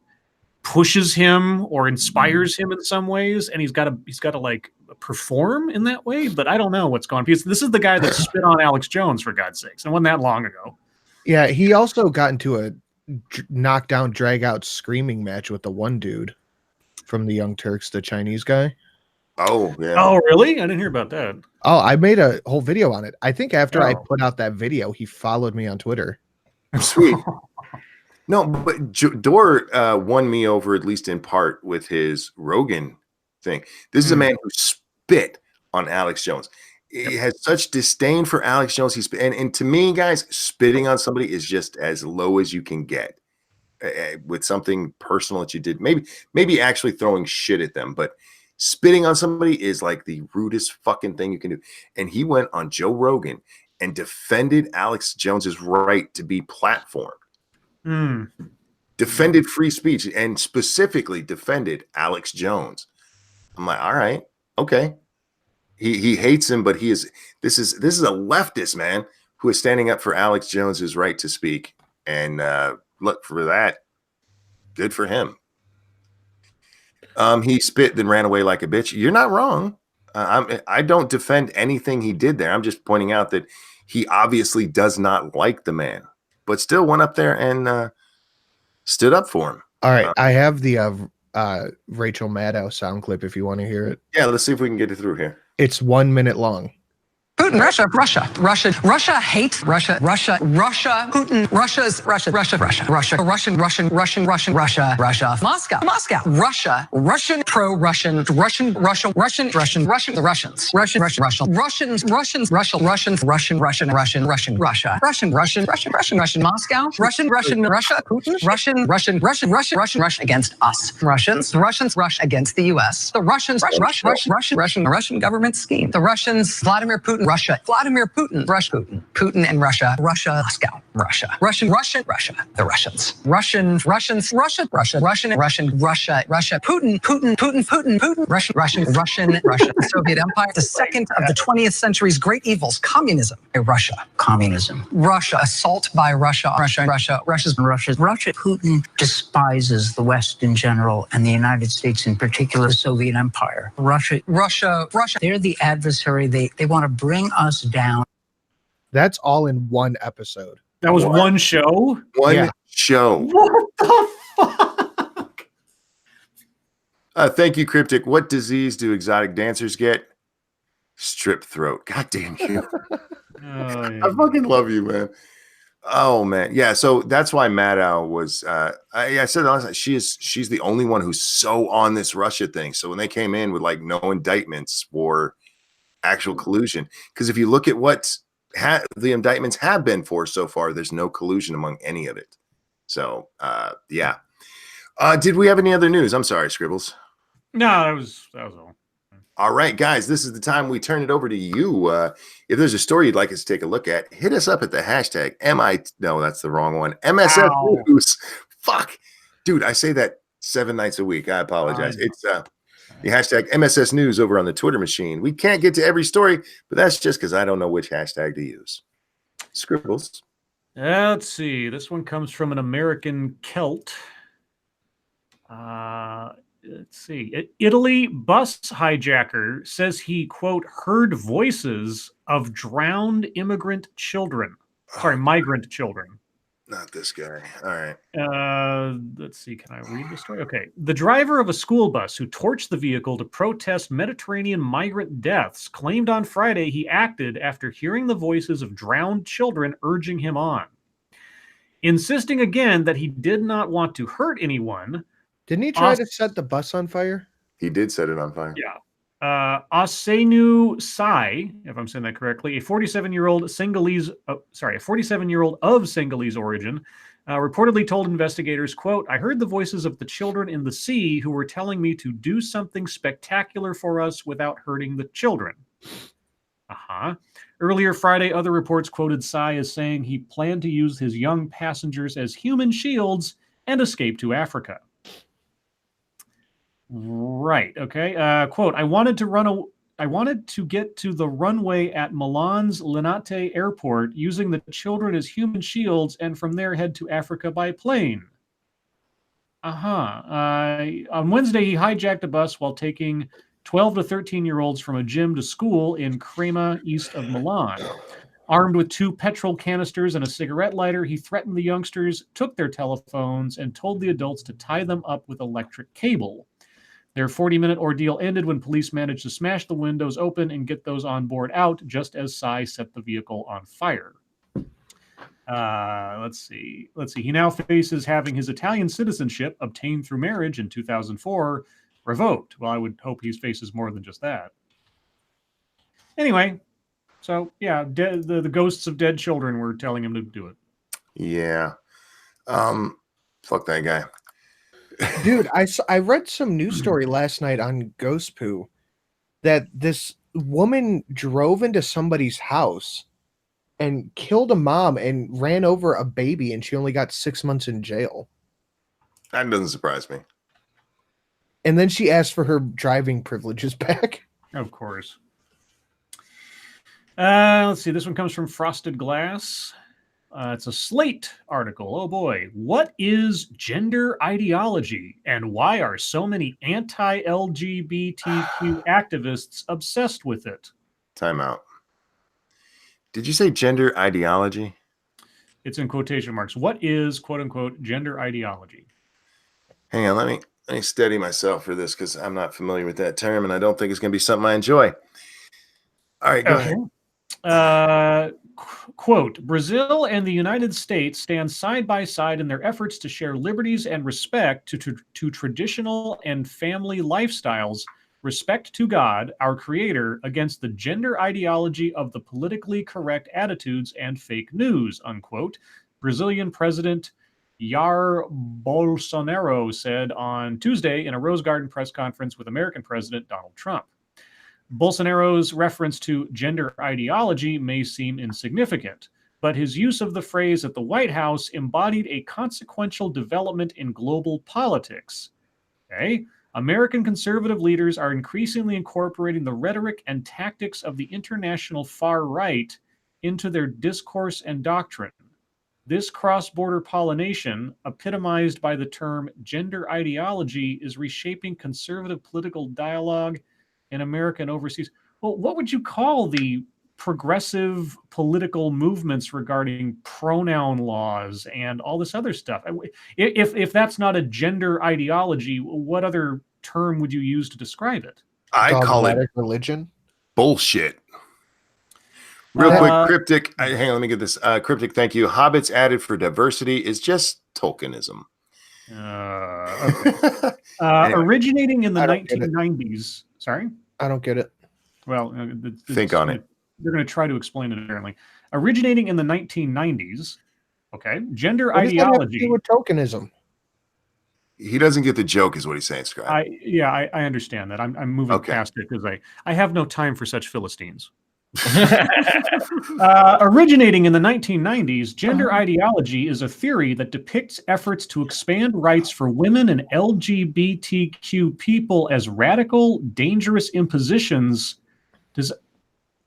pushes him or inspires him in some ways, and he's got to like perform in that way. But I don't know what's going on, because this is the guy that spit on Alex Jones, for God's sakes, and it wasn't that long ago. Yeah, he also got into a knockdown, drag out screaming match with the one dude from the Young Turks, the Chinese guy. Oh, yeah. Oh, really? I didn't hear about that. Oh, I made a whole video on it. I think after I put out that video, he followed me on Twitter. Sweet. No, but Dore won me over, at least in part, with his Rogan thing. This is a man who spit on Alex Jones. He has such disdain for Alex Jones. And to me, guys, spitting on somebody is just as low as you can get with something personal that you did. Maybe actually throwing shit at them, but spitting on somebody is like the rudest fucking thing you can do. And he went on Joe Rogan and defended Alex Jones's right to be platformed. Defended free speech and specifically defended Alex Jones. I'm like, all right, okay. He hates him, but this is a leftist man who is standing up for Alex Jones's right to speak. And look, for that, good for him. He spit, then ran away like a bitch. You're not wrong. I don't defend anything he did there. I'm just pointing out that he obviously does not like the man, but still went up there and stood up for him. All right, I have the Rachel Maddow sound clip if you want to hear it. Yeah, let's see if we can get it through here. It's 1 minute long. Putin, Russia hates Russia, Putin, Russia, Moscow, Russian, pro-Russian, the Russians, Moscow, Russia, Putin, Russia against us, Russians, Russia against the U.S., the Russians, Russian government scheme, the Russians, Vladimir Putin, Vladimir Putin, Putin and Russia, Moscow, Russia, the Russians, Russian, Putin, Russia, Soviet Empire, the second of the 20th century's great evils, communism, Russia, assault by Russia, Putin despises the West in general and the United States in particular, the Soviet Empire. Russia, they're the adversary. They want to bring us down. That's all in one episode. That was What? one show? One Yeah. show. What the fuck? Thank you, Cryptic. What disease do exotic dancers get? Strip throat. God damn you. Oh, yeah. I fucking love you, man. Oh man, yeah. So that's why Maddow was. I said last night, she's the only one who's so on this Russia thing. So when they came in with like no indictments for actual collusion, because if you look at what the indictments have been for so far, there's no collusion among any of it. So yeah. Did we have any other news? I'm sorry, Scribbles. No, that was all. All right, guys, this is the time we turn it over to you. If there's a story you'd like us to take a look at, hit us up at the hashtag no, that's the wrong one. MSF Ow. News. Fuck. Dude, I say that 7 nights a week. I apologize. It's the hashtag MSS News over on the Twitter machine. We can't get to every story, but that's just because I don't know which hashtag to use. Scribbles. Let's see. This one comes from an American Celt. Let's see. Italy bus hijacker says he, quote, heard voices of drowned immigrant children. Sorry, migrant children. Not this guy. All right. Let's see. Can I read the story? Okay. The driver of a school bus who torched the vehicle to protest Mediterranean migrant deaths claimed on Friday he acted after hearing the voices of drowned children urging him on. Insisting again that he did not want to hurt anyone. Didn't he try to set the bus on fire? He did set it on fire. Yeah. Asenu Sai, if I'm saying that correctly, a 47-year-old Senegalese, a 47-year-old of Senegalese origin, reportedly told investigators, quote, I heard the voices of the children in the sea who were telling me to do something spectacular for us without hurting the children. Earlier Friday, other reports quoted Sai as saying he planned to use his young passengers as human shields and escape to Africa. Right. Okay. Quote, I wanted to get to the runway at Milan's Linate Airport using the children as human shields and from there head to Africa by plane. On Wednesday, he hijacked a bus while taking 12 to 13-year-olds from a gym to school in Crema, east of Milan. Armed with 2 petrol canisters and a cigarette lighter, he threatened the youngsters, took their telephones, and told the adults to tie them up with electric cable. Their 40-minute ordeal ended when police managed to smash the windows open and get those on board out, just as Sai set the vehicle on fire. Let's see. He now faces having his Italian citizenship, obtained through marriage in 2004, revoked. Well, I would hope he faces more than just that. Anyway, so yeah, the ghosts of dead children were telling him to do it. Yeah. Fuck that guy. Dude, I read some news story last night on Ghost Poo that this woman drove into somebody's house and killed a mom and ran over a baby, and she only got 6 months in jail. That doesn't surprise me. And then she asked for her driving privileges back. Of course. Let's see. This one comes from Frosted Glass. It's a Slate article. Oh boy. What is gender ideology and why are so many anti-LGBTQ activists obsessed with it? Time out. Did you say gender ideology? It's in quotation marks. What is, quote unquote, gender ideology? Hang on. Let me steady myself for this because I'm not familiar with that term and I don't think it's going to be something I enjoy. All right, go ahead. Quote, Brazil and the United States stand side by side in their efforts to share liberties and respect to traditional and family lifestyles, respect to God, our creator, against the gender ideology of the politically correct attitudes and fake news, unquote, Brazilian President Jair Bolsonaro said on Tuesday in a Rose Garden press conference with American President Donald Trump. Bolsonaro's reference to gender ideology may seem insignificant, but his use of the phrase at the White House embodied a consequential development in global politics. Okay? American conservative leaders are increasingly incorporating the rhetoric and tactics of the international far right into their discourse and doctrine. This cross-border pollination, epitomized by the term gender ideology, is reshaping conservative political dialogue in America and overseas. Well, what would you call the progressive political movements regarding pronoun laws and all this other stuff. If that's not a gender ideology, what other term would you use to describe it? I call it Dogmatic religion. bullshit. Real quick, Cryptic. Hang on, let me get this. Cryptic, thank you. Hobbits added for diversity is just Tolkienism. Okay. Anyway. Originating in the I don't get it. 1990s. Sorry? I don't get it. Well, Think on it. They're going to try to explain it, apparently. Originating in the 1990s, okay, gender What does that have to ideology. do with tokenism? He doesn't get the joke, is what he's saying, Scribe. I understand that. I'm moving past it because I have no time for such Philistines. Originating in the 1990s, gender ideology is a theory that depicts efforts to expand rights for women and LGBTQ people as radical, dangerous impositions.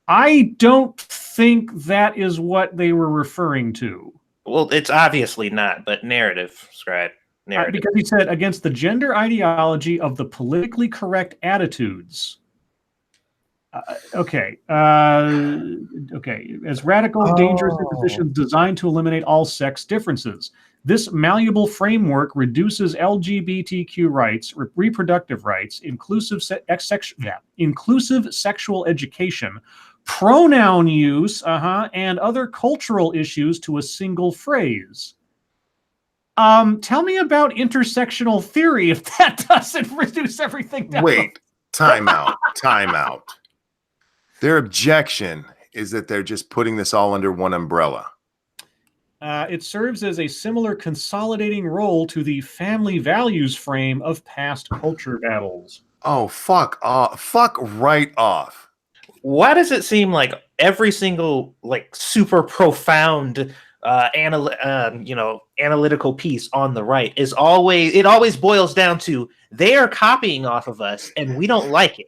I don't think that is what they were referring to. Well, it's obviously not, but narrative, Scribe. Narrative. Because he said against the gender ideology of the politically correct attitudes. Okay. As radical, dangerous impositions designed to eliminate all sex differences. This malleable framework reduces LGBTQ rights, reproductive rights, inclusive sexual education, pronoun use, and other cultural issues to a single phrase. Tell me about intersectional theory if that doesn't reduce everything down. Wait, time out. Their objection is that they're just putting this all under one umbrella. It serves as a similar consolidating role to the family values frame of past culture battles. Oh, fuck off. Fuck right off. Why does it seem like every single super profound analytical piece on the right is always boils down to they are copying off of us and we don't like it.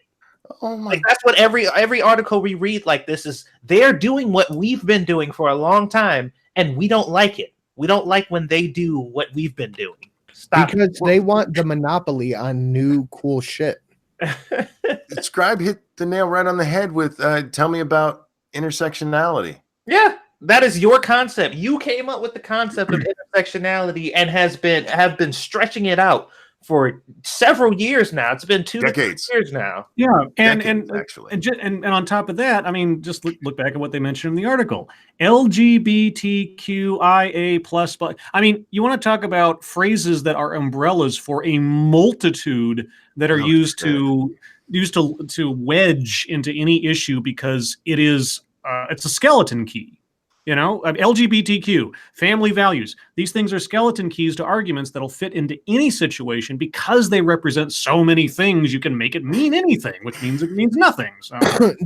Oh my! That's what every article we read like this is. They're doing what we've been doing for a long time, and we don't like it. We don't like when they do what we've been doing. Stop. Because they want the monopoly on new cool shit. Scribe hit the nail right on the head with tell me about intersectionality. Yeah, that is your concept. You came up with the concept of intersectionality and have been stretching it out for several years now. It's been 2 decades. Years now. Yeah, and on top of that, I mean, just look back at what they mentioned in the article. LGBTQIA plus. I mean, you want to talk about phrases that are umbrellas for a multitude that are used to wedge into any issue because it is it's a skeleton key. You know, LGBTQ, family values. These things are skeleton keys to arguments that'll fit into any situation because they represent so many things. You can make it mean anything, which means it means nothing. So.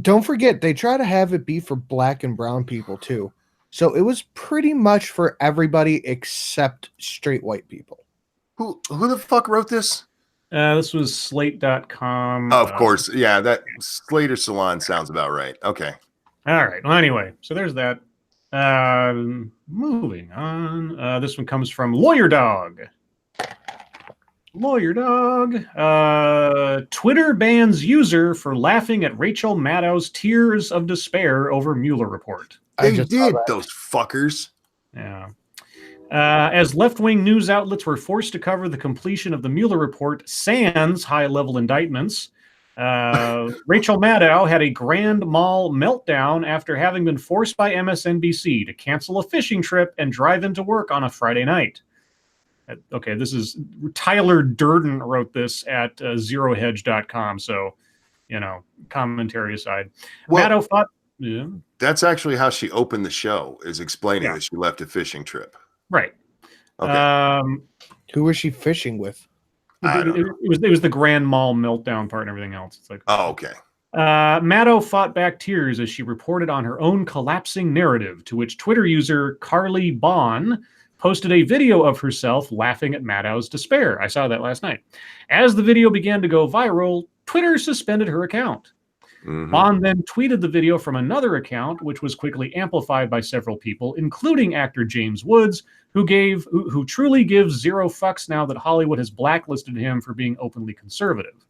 Don't forget, they try to have it be for black and brown people too. So it was pretty much for everybody except straight white people. Who the fuck wrote this? This was Slate.com. Oh, of course. Yeah, that Slater Salon sounds about right. Okay. All right. Well, anyway, so there's that. Moving on. This one comes from Lawyer Dog. Twitter bans user for laughing at Rachel Maddow's tears of despair over Mueller report. They did, those fuckers. Yeah. As left-wing news outlets were forced to cover the completion of the Mueller report sans high-level indictments, Rachel Maddow had a grand mal meltdown after having been forced by MSNBC to cancel a fishing trip and drive into work on a Friday night. Okay, this is Tyler Durden wrote this at zerohedge.com. So, commentary aside. Well, Maddow thought... Yeah. That's actually how she opened the show, is explaining that she left a ffishing trip. Right. Okay. Who was she fishing with? It was the grand mal meltdown part and everything else. It's like, oh, okay. Maddow fought back tears as she reported on her own collapsing narrative, to which Twitter user Carly Bon posted a video of herself laughing at Maddow's despair. I saw that last night. As the video began to go viral, Twitter suspended her account. Mm-hmm. Bond then tweeted the video from another account, which was quickly amplified by several people, including actor James Woods, who truly gives zero fucks now that Hollywood has blacklisted him for being openly conservative.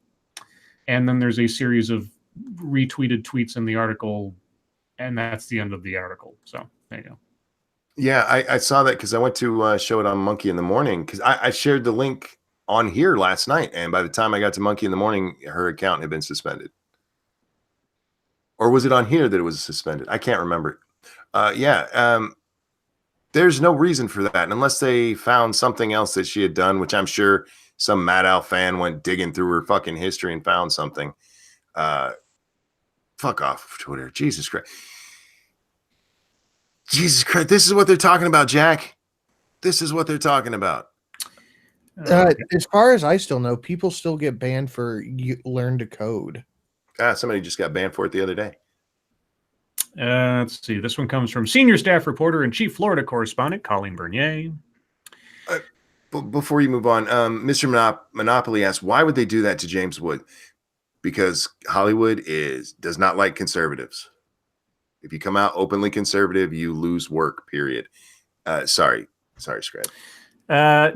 And then there's a series of retweeted tweets in the article And that's the end of the article. So there you go. Yeah, I saw that because I went to show it on Monkey in the Morning because I shared the link on here last night. And by the time I got to Monkey in the Morning, her account had been suspended. Or was it on here that it was suspended? I can't remember. There's no reason for that unless they found something else that she had done, which I'm sure some Mad Owl fan went digging through her fucking history and found something. Fuck off of Twitter. Jesus Christ. Jesus Christ. This is what they're talking about, Jack. This is what they're talking about. As far as I still know, people still get banned for learn to code. Somebody just got banned for it the other day. Let's see. This one comes from senior staff reporter and chief Florida correspondent Colleen Bernier. Before you move on, Mr. Monopoly asks, why would they do that to James Wood? Because Hollywood does not like conservatives. If you come out openly conservative, you lose work, period. Sorry, Scribe.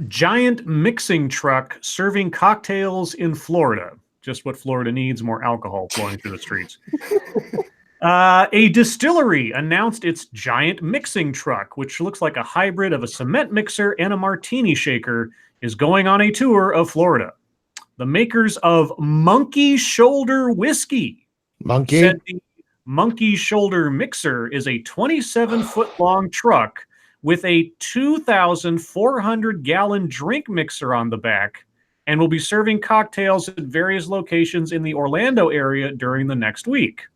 Giant mixing truck serving cocktails in Florida. Just what Florida needs, more alcohol flowing through the streets. A distillery announced its giant mixing truck, which looks like a hybrid of a cement mixer and a martini shaker, is going on a tour of Florida. The makers of Monkey Shoulder Whiskey said the Monkey Shoulder Mixer is a 27-foot-long truck with a 2,400-gallon drink mixer on the back and will be serving cocktails at various locations in the Orlando area during the next week.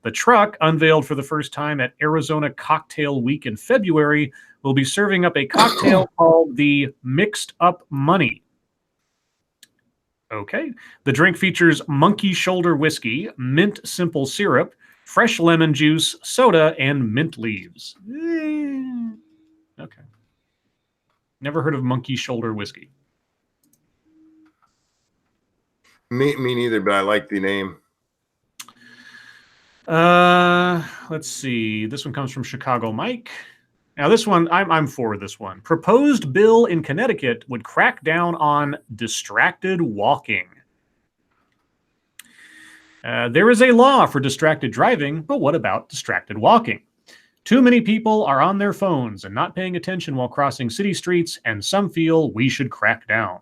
The truck, unveiled for the first time at Arizona Cocktail Week in February, will be serving up a cocktail called the Mixed Up Money. Okay. The drink features Monkey Shoulder Whiskey, mint simple syrup, fresh lemon juice, soda, and mint leaves. Okay. Never heard of Monkey Shoulder Whiskey. Me neither, but I like the name. Let's see. This one comes from Chicago Mike. Now, this one, I'm for this one. Proposed bill in Connecticut would crack down on distracted walking. There is a law for distracted driving, but what about distracted walking? Too many people are on their phones and not paying attention while crossing city streets, and some feel we should crack down.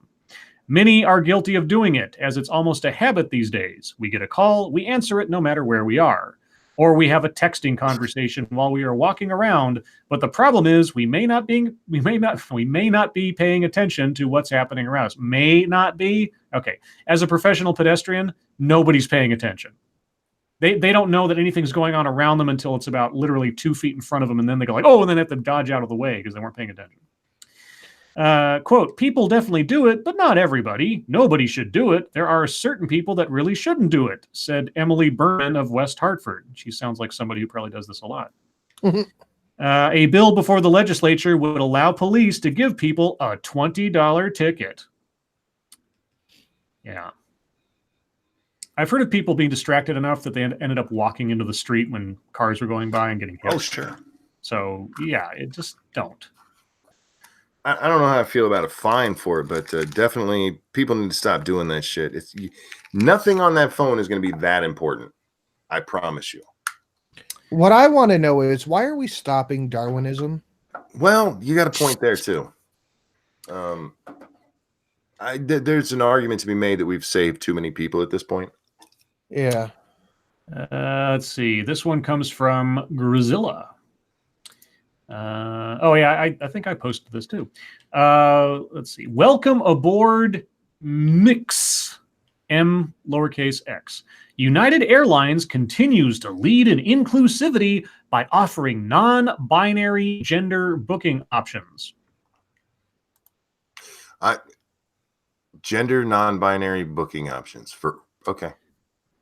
Many are guilty of doing it, as it's almost a habit these days. We get a call, we answer it no matter where we are. Or we have a texting conversation while we are walking around, but the problem is we may not be paying attention to what's happening around us. May not be? Okay. As a professional pedestrian, nobody's paying attention. They don't know that anything's going on around them until it's about literally 2 feet in front of them, and then they go like, oh, and then they have to dodge out of the way because they weren't paying attention. Quote, people definitely do it, but not everybody. Nobody should do it. There are certain people that really shouldn't do it, said Emily Berman of West Hartford. She sounds like somebody who probably does this a lot. A bill before the legislature would allow police to give people a $20 ticket. Yeah. I've heard of people being distracted enough that they ended up walking into the street when cars were going by and getting hit. Oh, sure. So, yeah, just don't. I don't know how I feel about a fine for it, but definitely people need to stop doing that shit. Nothing on that phone is going to be that important. I promise you. What I want to know is, why are we stopping Darwinism? Well, you got a point there too. There's an argument to be made that we've saved too many people at this point. Yeah. Let's see. This one comes from Grizilla. I think I posted this too. Let's see. Welcome aboard Mix, M lowercase x. United Airlines continues to lead in inclusivity by offering non-binary gender booking options. Gender non-binary booking options okay.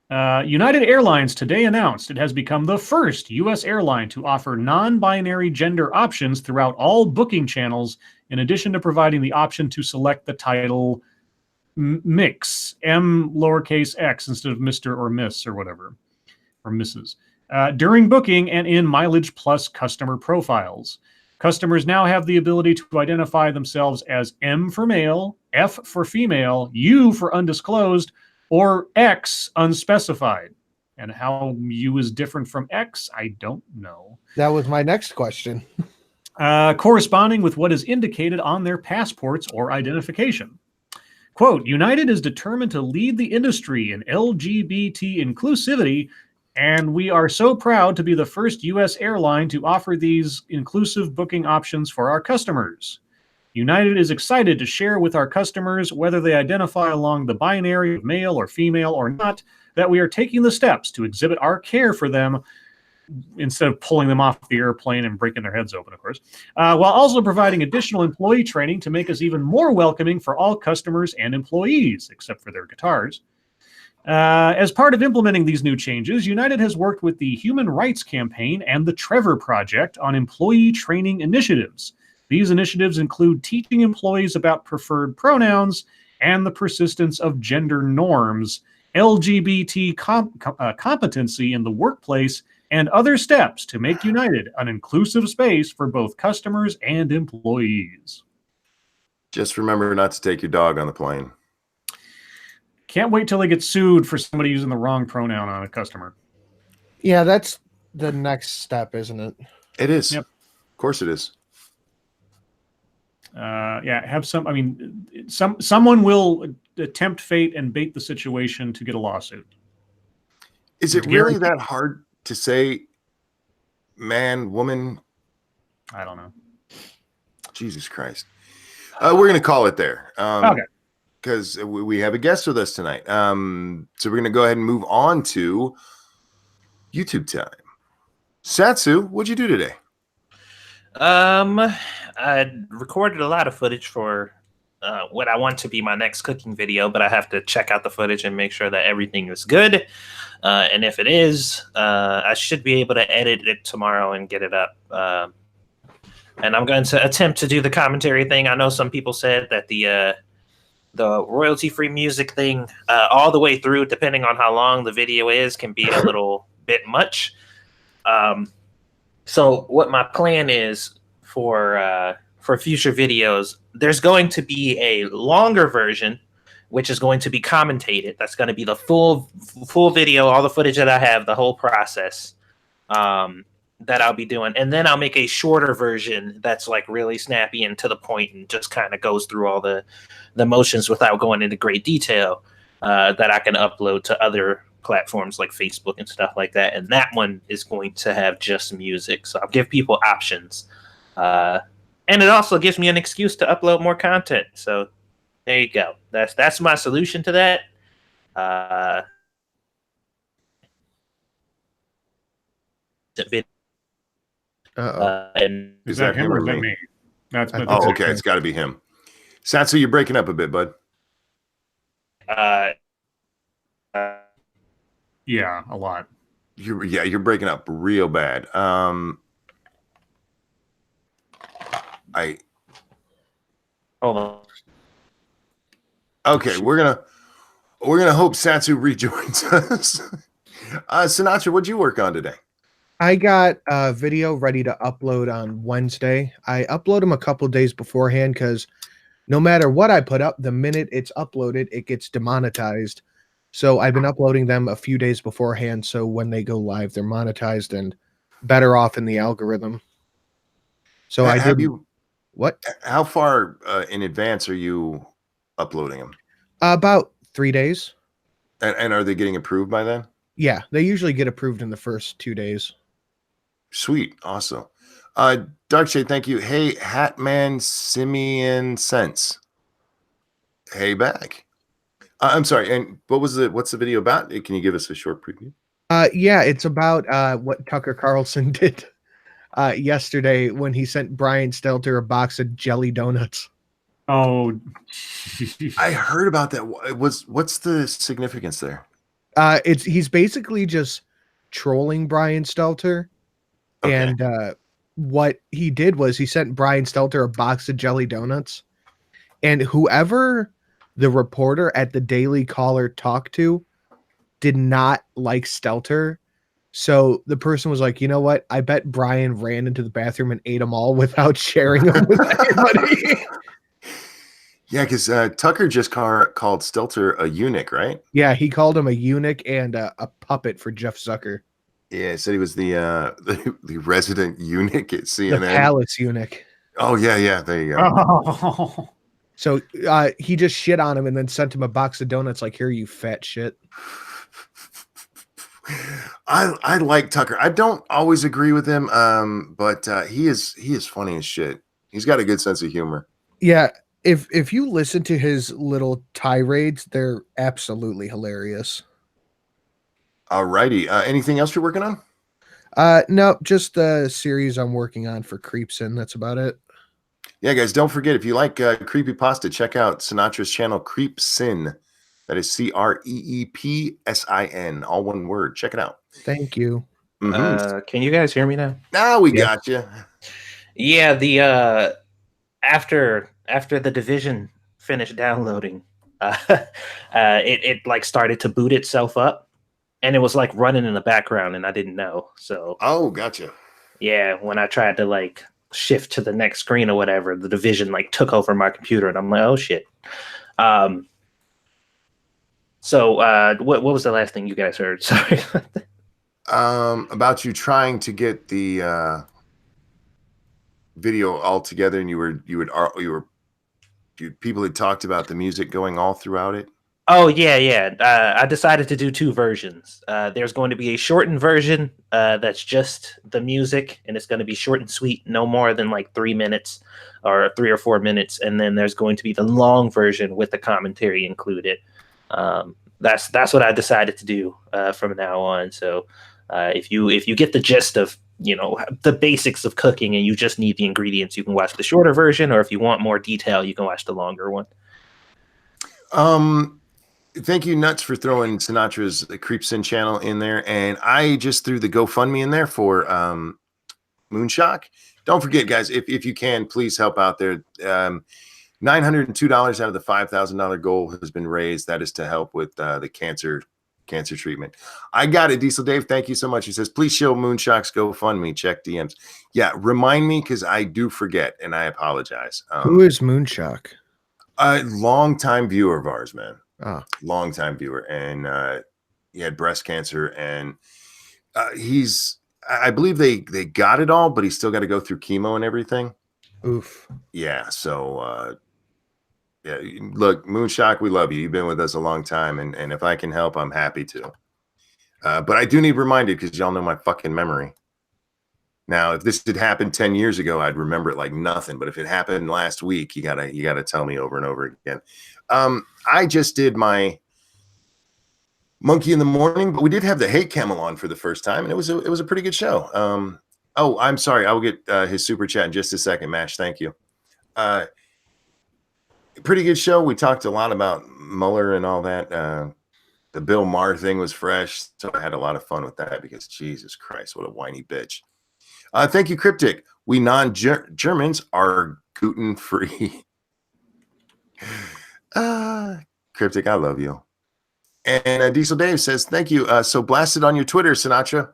United Airlines today announced it has become the first U.S. airline to offer non-binary gender options throughout all booking channels, in addition to providing the option to select the title Mix, M lowercase x, instead of Mr. or Miss or whatever, or Mrs. During booking and in Mileage Plus customer profiles. Customers now have the ability to identify themselves as M for male, F for female, U for undisclosed, or X unspecified. And how U is different from X, I don't know. That was my next question. Corresponding with what is indicated on their passports or identification. Quote, United is determined to lead the industry in LGBT inclusivity, and we are so proud to be the first U.S. airline to offer these inclusive booking options for our customers. United is excited to share with our customers, whether they identify along the binary of male or female or not, that we are taking the steps to exhibit our care for them instead of pulling them off the airplane and breaking their heads open, of course, while also providing additional employee training to make us even more welcoming for all customers and employees, except for their guitars. As part of implementing these new changes, United has worked with the Human Rights Campaign and the Trevor Project on employee training initiatives. These initiatives include teaching employees about preferred pronouns and the persistence of gender norms, LGBT competency in the workplace, and other steps to make United an inclusive space for both customers and employees. Just remember not to take your dog on the plane. Can't wait till they get sued for somebody using the wrong pronoun on a customer. Yeah, that's the next step, isn't it? It is. Yep. Of course it is. Someone will tempt fate and bait the situation to get a lawsuit. Is it really that hard to say man, woman? I don't know. Jesus Christ. We're going to call it there. Okay. Because we have a guest with us tonight. So we're going to go ahead and move on to YouTube time. Satsu, what'd you do today? I recorded a lot of footage for what I want to be my next cooking video, but I have to check out the footage and make sure that everything is good. And if it is, I should be able to edit it tomorrow and get it up. And I'm going to attempt to do the commentary thing. I know some people said that the royalty-free music thing all the way through, depending on how long the video is, can be a little bit much. So what my plan is for future videos, there's going to be a longer version, which is going to be commentated. That's going to be the full video, all the footage that I have, the whole process that I'll be doing. And then I'll make a shorter version that's like really snappy and to the point and just kind of goes through all the motions without going into great detail that I can upload to other platforms like Facebook and stuff like that. And that one is going to have just music. So I'll give people options. And it also gives me an excuse to upload more content. So there you go. That's my solution to that. And Is that him or is that me? That's oh, okay. It's got to be him. Satsu, you're breaking up a bit, bud. Yeah, a lot. You're breaking up real bad. Hold on. Okay, we're gonna hope Satsu rejoins us. Sinatra, what'd you work on today? I got a video ready to upload on Wednesday. I upload them a couple days beforehand because no matter what I put up, the minute it's uploaded, it gets demonetized. So I've been uploading them a few days beforehand, so when they go live, they're monetized and better off in the algorithm. So I did. What? How far in advance are you uploading them? About 3 days. And are they getting approved by then? Yeah, they usually get approved in the first 2 days. Sweet, awesome. Darkshade, thank you. Hey, Hatman Simeon Sense. Hey, back. I'm sorry. And what's the video about? Can you give us a short preview? Yeah, it's about what Tucker Carlson did yesterday when he sent Brian Stelter a box of jelly donuts. Oh, I heard about that. What's the significance there? He's basically just trolling Brian Stelter. Okay. And what he did was he sent Brian Stelter a box of jelly donuts, and whoever the reporter at the Daily Caller talked to did not like Stelter. So the person was like, you know what? I bet Brian ran into the bathroom and ate them all without sharing them with anybody. Yeah, because Tucker just called Stelter a eunuch, right? Yeah, he called him a eunuch and a puppet for Jeff Zucker. Yeah, he said he was the the resident eunuch at The CNN. palace eunuch. Oh yeah, there you go. Oh. So he just shit on him and then sent him a box of donuts like, here, you fat shit. I like Tucker. I don't always agree with him, but he is funny as shit. He's got a good sense of humor. Yeah, if you listen to his little tirades, they're absolutely hilarious. Alrighty. Anything else you're working on? No, just the series I'm working on for Creepsin. That's about it. Yeah, guys, don't forget, if you like creepypasta, check out Sinatra's channel, Creepsin. That is CREEPSIN, all one word. Check it out. Thank you. Can you guys hear me now? Now we Yeah. got you. Yeah, the after the Division finished downloading, it like started to boot itself up, and it was like running in the background, and I didn't know. So Oh, gotcha. yeah, when I tried to like shift to the next screen or whatever, the Division like took over my computer, and I'm like, oh shit. So what was the last thing you guys heard? Sorry. About you trying to get the video all together, and people had talked about the music going all throughout it. Oh yeah. I decided to do two versions. There's going to be a shortened version that's just the music, and it's going to be short and sweet, no more than like 3 minutes or 3 or 4 minutes. And then there's going to be the long version with the commentary included. That's what I decided to do from now on. So if you get the gist of the basics of cooking and you just need the ingredients, you can watch the shorter version, or if you want more detail, you can watch the longer one. Thank you, Nuts, for throwing Sinatra's Creepsin channel in there, and I just threw the GoFundMe in there for Moonshock. Don't forget, guys, if you can, please help out there. $902 out of the $5,000 goal has been raised. That is to help with the cancer treatment. I got it, Diesel Dave. Thank you so much. He says, please show Moonshock's GoFundMe. Check DMs. Yeah, remind me, because I do forget, and I apologize. Who is Moonshock? A long-time viewer of ours, man. Oh. Long-time viewer, and he had breast cancer, and I believe they got it all, but he's still got to go through chemo and everything. Oof. Yeah, so yeah, look, Moonshock, we love you. You've been with us a long time, and if I can help, I'm happy to. But I do need reminded, because y'all know my fucking memory. Now, if this had happened 10 years ago, I'd remember it like nothing. But if it happened last week, you gotta tell me over and over again. I just did my Monkey in the Morning, but we did have the Hate Camel on for the first time, and it was a pretty good show. Oh, I'm sorry. I will get his super chat in just a second, Mash. Thank you. Pretty good show. We talked a lot about Mueller and all that. The Bill Maher thing was fresh, so I had a lot of fun with that, because Jesus Christ, what a whiny bitch. Thank you, Cryptic. We non-Germans are gluten-free. Cryptic, I love you. And Diesel Dave says, thank you. So blasted on your Twitter, Sinatra.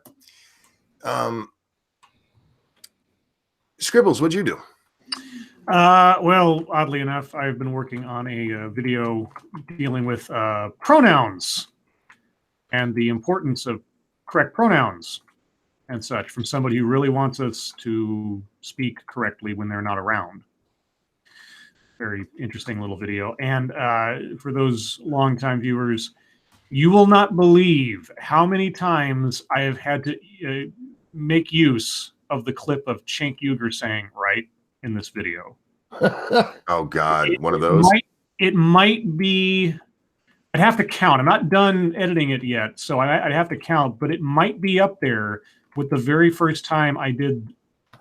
Scribbles, what'd you do? Well, oddly enough, I've been working on a video dealing with pronouns and the importance of correct pronouns and such, from somebody who really wants us to speak correctly when they're not around. Very interesting little video. And for those longtime viewers, you will not believe how many times I have had to make use of the clip of Cenk Uygur saying "right" in this video. Oh God, one of those. It might be. I'd have to count. I'm not done editing it yet, so I'd have to count. But it might be up there with the very first time I did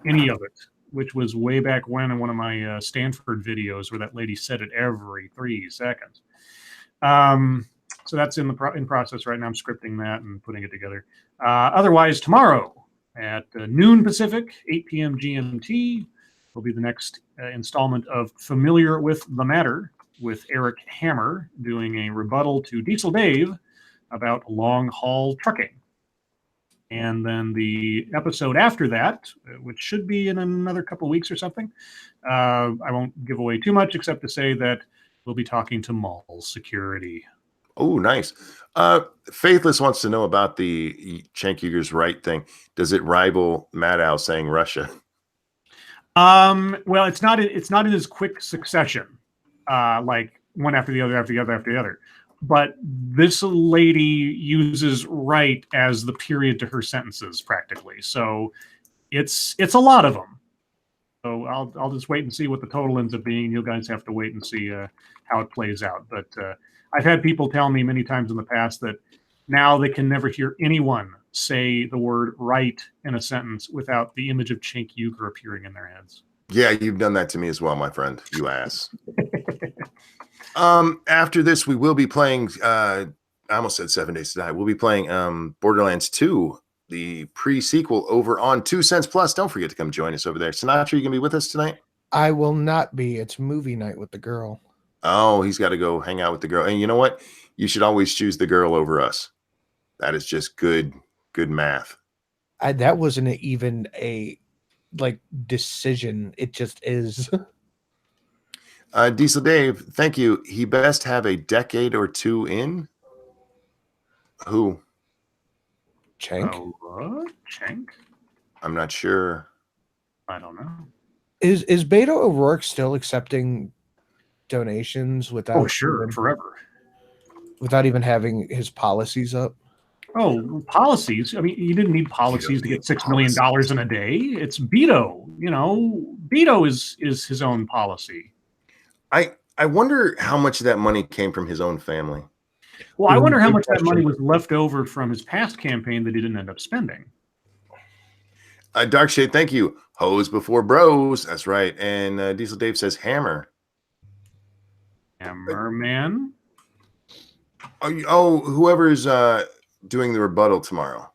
any of it, which was way back when in one of my Stanford videos, where that lady said it every 3 seconds. So that's in process right now. I'm scripting that and putting it together. Otherwise, tomorrow at noon Pacific, 8 p.m. GMT, will be the next installment of Familiar with the Matter, with Eric Hammer doing a rebuttal to Diesel Dave about long-haul trucking. And then the episode after that, which should be in another couple of weeks or something, I won't give away too much except to say that We'll be talking to mall security. Oh, nice. Faithless wants to know about the Cenk Uyghur's right thing. Does it rival Maddow saying Russia? Well, it's not in as quick succession, like one after the other, after the other, after the other. But this lady uses right as the period to her sentences, practically. So it's a lot of them. So I'll just wait and see what the total ends up being. You guys have to wait and see how it plays out. But I've had people tell me many times in the past that now they can never hear anyone say the word right in a sentence without the image of Cenk Uyghur appearing in their heads. Yeah, you've done that to me as well, my friend. You ass. After this, we will be playing. I almost said 7 Days to Die. We'll be playing Borderlands 2, the pre-sequel, over on 2 Cents Plus. Don't forget to come join us over there. Sinatra, you gonna be with us tonight? I will not be. It's movie night with the girl. Oh, he's got to go hang out with the girl. And you know what? You should always choose the girl over us. That is just good math. That wasn't even a decision. It just is. Diesel Dave, thank you. He best have a decade or two in. Who? Cenk? Cenk? I'm not sure. I don't know. Is Beto O'Rourke still accepting donations without? Oh, sure, forever. Without even having his policies up. Oh, policies. I mean, you didn't need policies to get $6 million in a day. It's Beto. You know, Beto is his own policy. I wonder how much of that money came from his own family. Well, I wonder how much that money was left over from his past campaign that he didn't end up spending. Dark Shade, thank you. Hoes before bros. That's right. And Diesel Dave says hammer. Hammer man. Oh, whoever's doing the rebuttal tomorrow.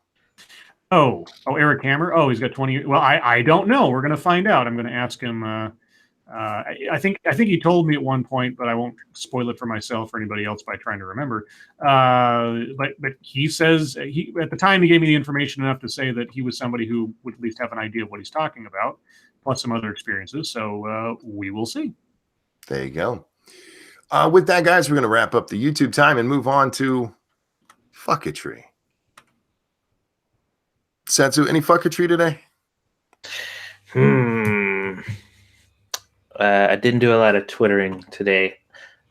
Oh, Eric Hammer. Oh, he's got 20. Well, I don't know. We're going to find out. I'm going to ask him. I think he told me at one point, but I won't spoil it for myself or anybody else by trying to remember. But he says at the time he gave me the information enough to say that he was somebody who would at least have an idea of what he's talking about, plus some other experiences. So we will see. There you go. With that, guys, we're going to wrap up the YouTube time and move on to fucketry. Satsu, any fucketry today? I didn't do a lot of twittering today.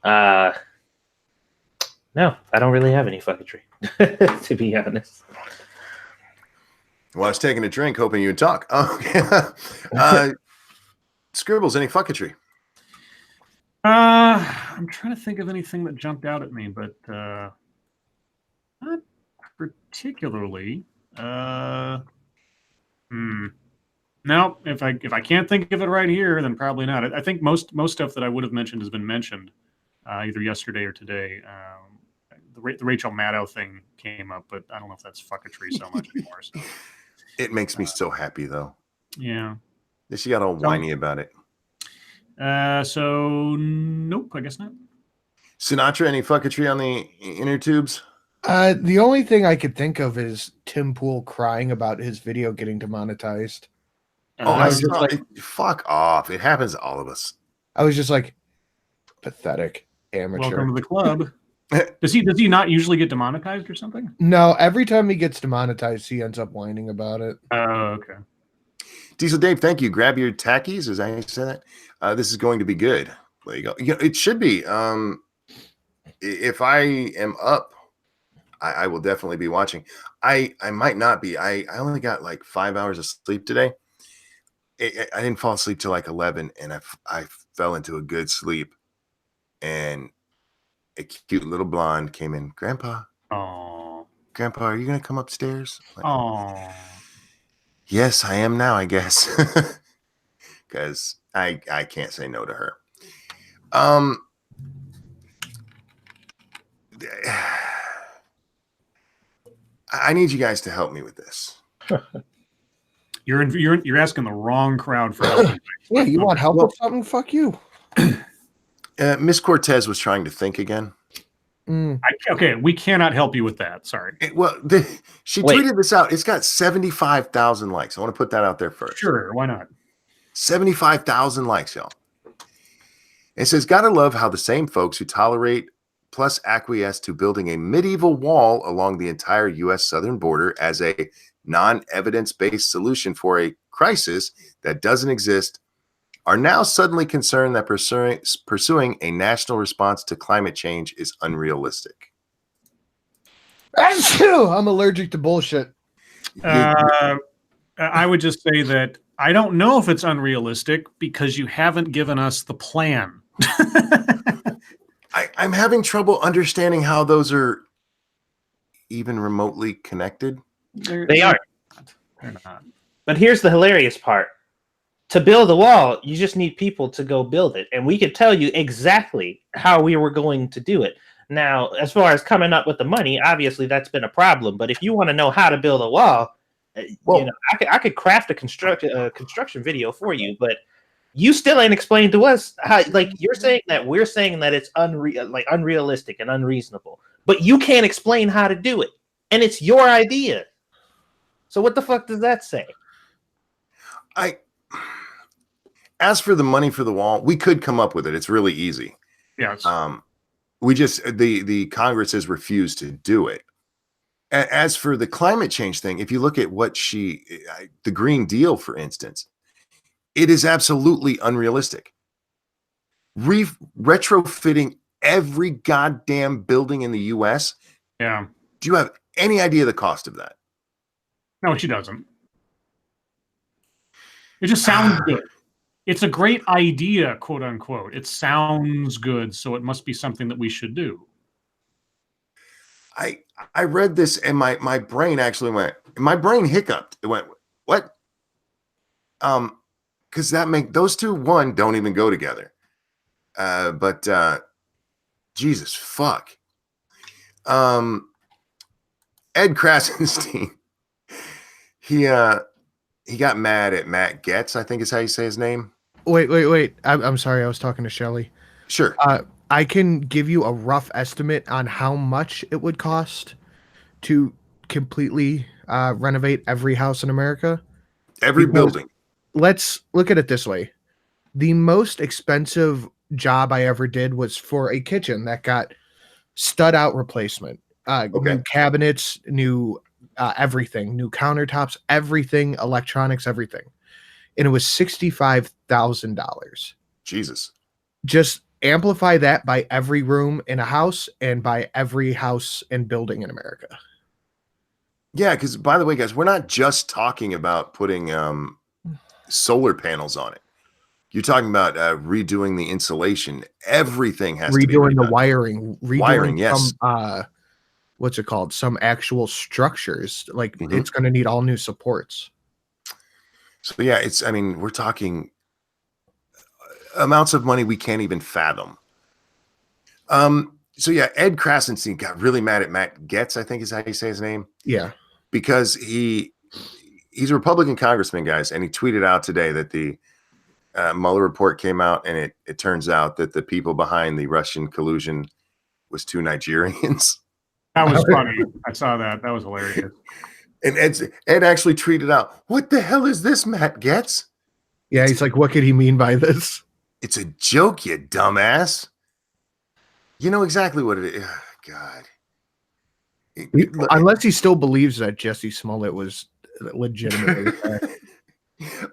No, I don't really have any fucketry, to be honest. Well, I was taking a drink, hoping you'd talk. Okay. Scribbles, any fucketry? I'm trying to think of anything that jumped out at me, but not particularly. No, if I can't think of it right here, then probably not. I think most stuff that I would have mentioned has been mentioned either yesterday or today. The Rachel Maddow thing came up, but I don't know if that's fucketry so much anymore. So. It makes me so happy, though. Yeah. She got all whiny about it. So nope, I guess not. Sinatra, any fucketry on the inner tubes? The only thing I could think of is Tim Pool crying about his video getting demonetized. I was just like, fuck off. It happens to all of us. I was just like, pathetic amateur. Welcome to the club. Does he not usually get demonetized or something? No, every time he gets demonetized, he ends up whining about it. Oh, okay. Diesel Dave, thank you. Grab your tackies. Is that how you say that? This is going to be good. There you go. It should be. If I am up, I will definitely be watching. I might not be. I only got like 5 hours of sleep today. I didn't fall asleep till like 11, and I fell into a good sleep. And a cute little blonde came in. Grandpa. Oh. Grandpa, are you going to come upstairs? Oh. Yes, I am now, I guess. Because I can't say no to her. I need you guys to help me with this. You're asking the wrong crowd for help. Yeah, you want help with something? Fuck you. Miss Cortez was trying to think again. Okay, we cannot help you with that. Sorry. She tweeted this out. It's got 75,000 likes. I want to put that out there first. Sure, why not? 75,000 likes, y'all. It says, gotta love how the same folks who tolerate plus acquiesce to building a medieval wall along the entire U.S. southern border as a non-evidence-based solution for a crisis that doesn't exist are now suddenly concerned that pursuing a national response to climate change is unrealistic. I'm allergic to bullshit. I would just say that I don't know if it's unrealistic because you haven't given us the plan. I'm having trouble understanding how those are even remotely connected. They are. They're not. But here's the hilarious part. To build a wall, you just need people to go build it. And we could tell you exactly how we were going to do it. Now, as far as coming up with the money, obviously that's been a problem. But if you want to know how to build a wall, I could craft a construction video for you. But you still ain't explained to us how. Like you're saying that we're saying that it's unrealistic and unreasonable, but you can't explain how to do it, and it's your idea. So what the fuck does that say? As for the money for the wall, we could come up with it. It's really easy. Yes. We just the Congress has refused to do it. As for the climate change thing, if you look at what the Green Deal, for instance, it is absolutely unrealistic. Retrofitting every goddamn building in the U.S. Yeah. Do you have any idea the cost of that? No, she doesn't. It just sounds good. It's a great idea, quote unquote. It sounds good, so it must be something that we should do. I read this and my brain actually hiccuped. It went, what? Because those two, one, don't even go together. But Jesus fuck. Ed Krasenstein, he got mad at Matt Getz, I think is how you say his name. Wait. I'm sorry. I was talking to Shelly. Sure. I can give you a rough estimate on how much it would cost to completely renovate every house in America. Every building. Let's look at it this way. The most expensive job I ever did was for a kitchen that got stud out replacement. New cabinets, new everything, new countertops, everything, electronics, everything. And it was $65,000. Jesus. Just amplify that by every room in a house and by every house and building in America. Yeah, because by the way, guys, we're not just talking about putting solar panels on it. You're talking about redoing the insulation. Everything has to be redoing the wiring. Wiring, yes. Some, what's it called? Some actual structures. Like it's going to need all new supports. So yeah, we're talking amounts of money we can't even fathom. So yeah, Ed Krasenstein got really mad at Matt Getz, I think is how you say his name. Yeah. Because he's a Republican congressman, guys, and he tweeted out today that the Mueller report came out, and it turns out that the people behind the Russian collusion was two Nigerians. That was funny. I saw that. That was hilarious. And Ed actually tweeted out, "What the hell is this, Matt Getz?" Yeah, he's like, what could he mean by this? It's a joke, you dumbass. You know exactly what it is. Oh, God. Unless he still believes that Jesse Smollett was legitimately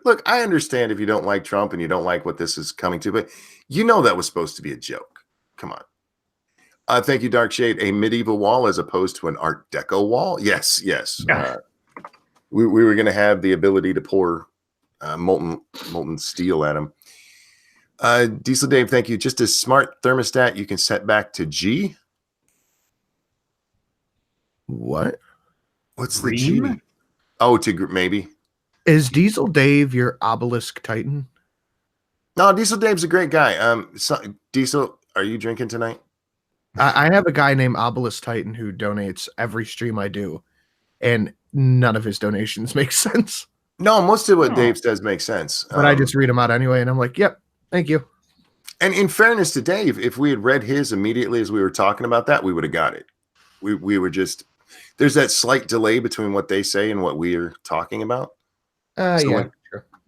Look, I understand if you don't like Trump and you don't like what this is coming to, but you know that was supposed to be a joke. Come on. Thank you, Dark Shade. A medieval wall as opposed to an Art Deco wall? Yes. Yeah. We were going to have the ability to pour molten steel at them. Diesel Dave, thank you. Just a smart thermostat you can set back to G. What? What's the G? Oh, to maybe. Is Diesel Dave your obelisk titan? No, Diesel Dave's a great guy. Diesel, are you drinking tonight? I have a guy named Obelisk Titan who donates every stream I do, and none of his donations make sense. No, most of what Dave does makes sense. But I just read them out anyway, and I'm like, yep, thank you. And in fairness to Dave, if we had read his immediately as we were talking about that, we would have got it. We were just, there's that slight delay between what they say and what we are talking about. Yeah, sure.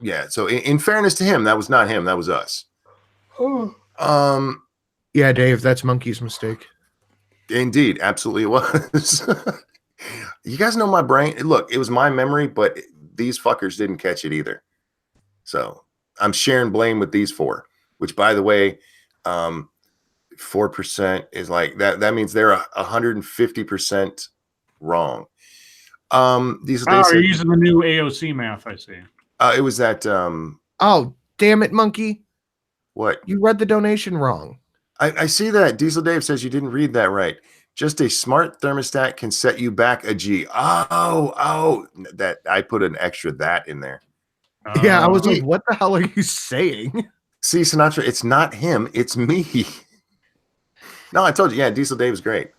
Yeah, so in fairness to him, that was not him, that was us. Yeah, Dave, that's Monkey's mistake. Indeed, absolutely it was. You guys know my brain. Look, it was my memory, but these fuckers didn't catch it either. So I'm sharing blame with these four, which, by the way, 4% is like that. That means they're 150% wrong. These Oh, you're using the new AOC math, I see. It was that. Oh, damn it, Monkey! What? You read the donation wrong. I see that. Diesel Dave says you didn't read that right. Just a smart thermostat can set you back a G. Oh, that I put an extra that in there. Yeah, I was like, what the hell are you saying? See, Sinatra, it's not him, it's me. No, I told you, yeah, Diesel Dave is great.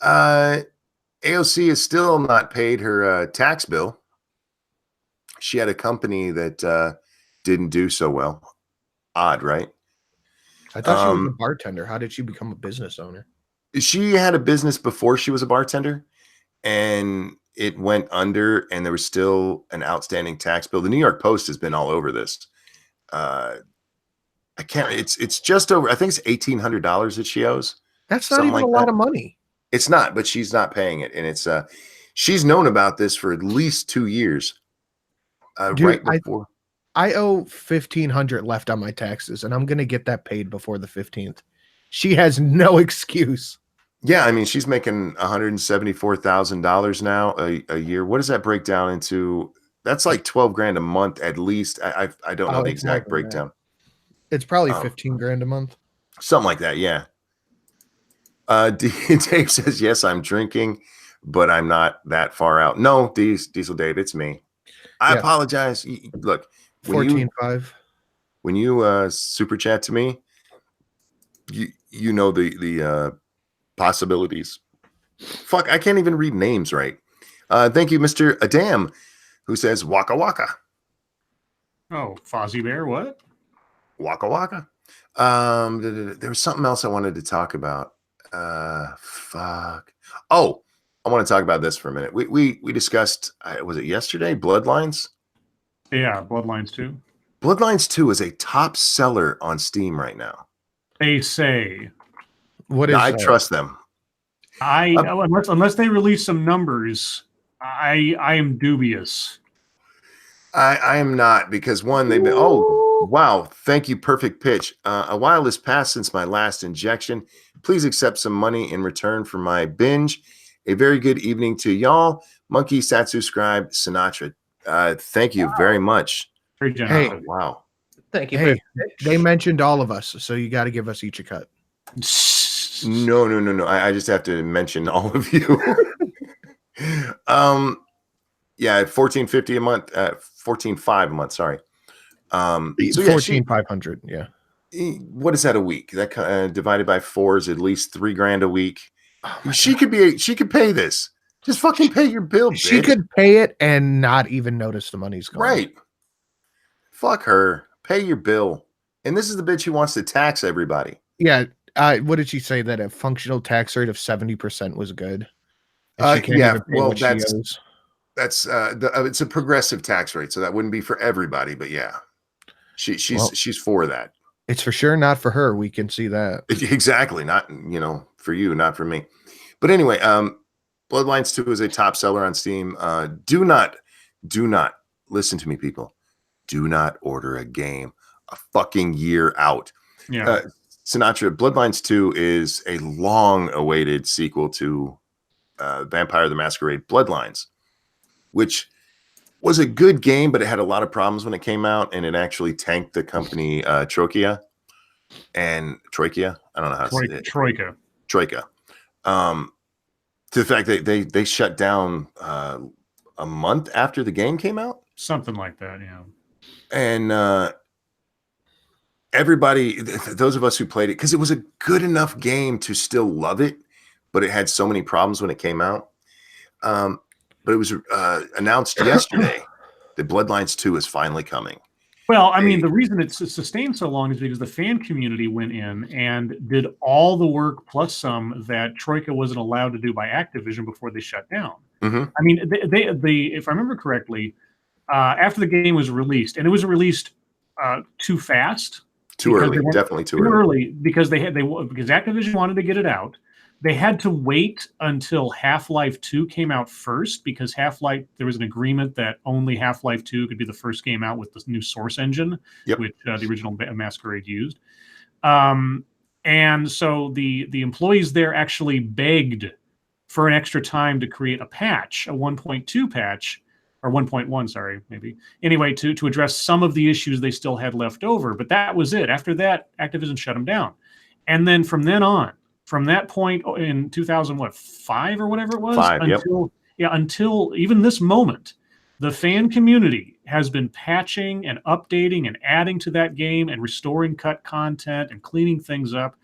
AOC is still not paid her tax bill. She had a company that didn't do so well. Odd, right? I thought she was a bartender. How did she become a business owner? She had a business before she was a bartender, and it went under, and there was still an outstanding tax bill. The New York Post has been all over this. I can't. It's just over. I think it's $1,800 that she owes. That's not even a lot of money. It's not, but she's not paying it, and it's she's known about this for at least 2 years. Dude, right before. I owe $1,500 left on my taxes, and I'm gonna get that paid before the 15th. She has no excuse. Yeah, I mean, she's making $174,000 now a year. What does that break down into? That's like 12 grand a month at least. I don't know the exact breakdown. It's probably 15 grand a month. Something like that, yeah. Dave says, yes, I'm drinking, but I'm not that far out. No, Diesel Dave, it's me. I apologize. Look, 14.5. When you super chat to me, you know the possibilities. Fuck, I can't even read names right. Thank you, Mr. Adam, who says Waka Waka. Oh, Fozzie Bear, what? Waka Waka. There was something else I wanted to talk about. Fuck. Oh, I want to talk about this for a minute. We discussed, was it yesterday? Bloodlines? Yeah, Bloodlines 2. Bloodlines 2 is a top seller on Steam right now. They say. What is I that? trust them. Unless they release some numbers, I am dubious. I am not, because one, they've been, oh, wow, thank you, Perfect Pitch. A while has passed since my last injection. Please accept some money in return for my binge. A very good evening to y'all. Monkey, Satsu, Scribe, Sinatra. Thank you very much. Very generous. Hey, wow. Thank you. Hey, they mentioned all of us, so you got to give us each a cut. No. I just have to mention all of you. Yeah, $14.50 a month, $14.5 a month. Sorry. So yeah, 14,500. Yeah. What is that a week? That divided by 4 is at least $3,000 a week. Oh, she could pay this. Just fucking pay your bill. Bitch. She could pay it and not even notice the money's gone. Right. Fuck her. Pay your bill. And this is the bitch who wants to tax everybody. Yeah. What did she say? That a functional tax rate of 70% was good. Yeah. Well, that's it's a progressive tax rate, so that wouldn't be for everybody. But yeah, she's for that. It's for sure not for her. We can see that. Exactly. Not, for you, not for me. But anyway, Bloodlines 2 is a top seller on Steam. Do not listen to me, people. Do not order a game a fucking year out. Yeah. Sinatra, Bloodlines 2 is a long-awaited sequel to Vampire the Masquerade Bloodlines, which was a good game, but it had a lot of problems when it came out, and it actually tanked the company Troika. I don't know how to say it. Troika. To the fact that they shut down a month after the game came out. Something like that, yeah. And everybody, those of us who played it, because it was a good enough game to still love it, but it had so many problems when it came out. But it was announced yesterday that Bloodlines 2 is finally coming. Well, I mean, the reason it's sustained so long is because the fan community went in and did all the work plus some that Troika wasn't allowed to do by Activision before they shut down. Mm-hmm. I mean, they if I remember correctly, after the game was released, and it was released too fast. Too early, definitely too early. Because because Activision wanted to get it out. They had to wait until Half-Life 2 came out first because Half-Life, there was an agreement that only Half-Life 2 could be the first game out with the new Source engine, which the original Masquerade used. And so the employees there actually begged for an extra time to create a patch, a 1.2 patch, or 1.1, sorry, maybe. Anyway, to address some of the issues they still had left over. But that was it. After that, Activision shut them down. And then from then on, from that point in 2005 or whatever it was, until even this moment, the fan community has been patching and updating and adding to that game and restoring cut content and cleaning things up.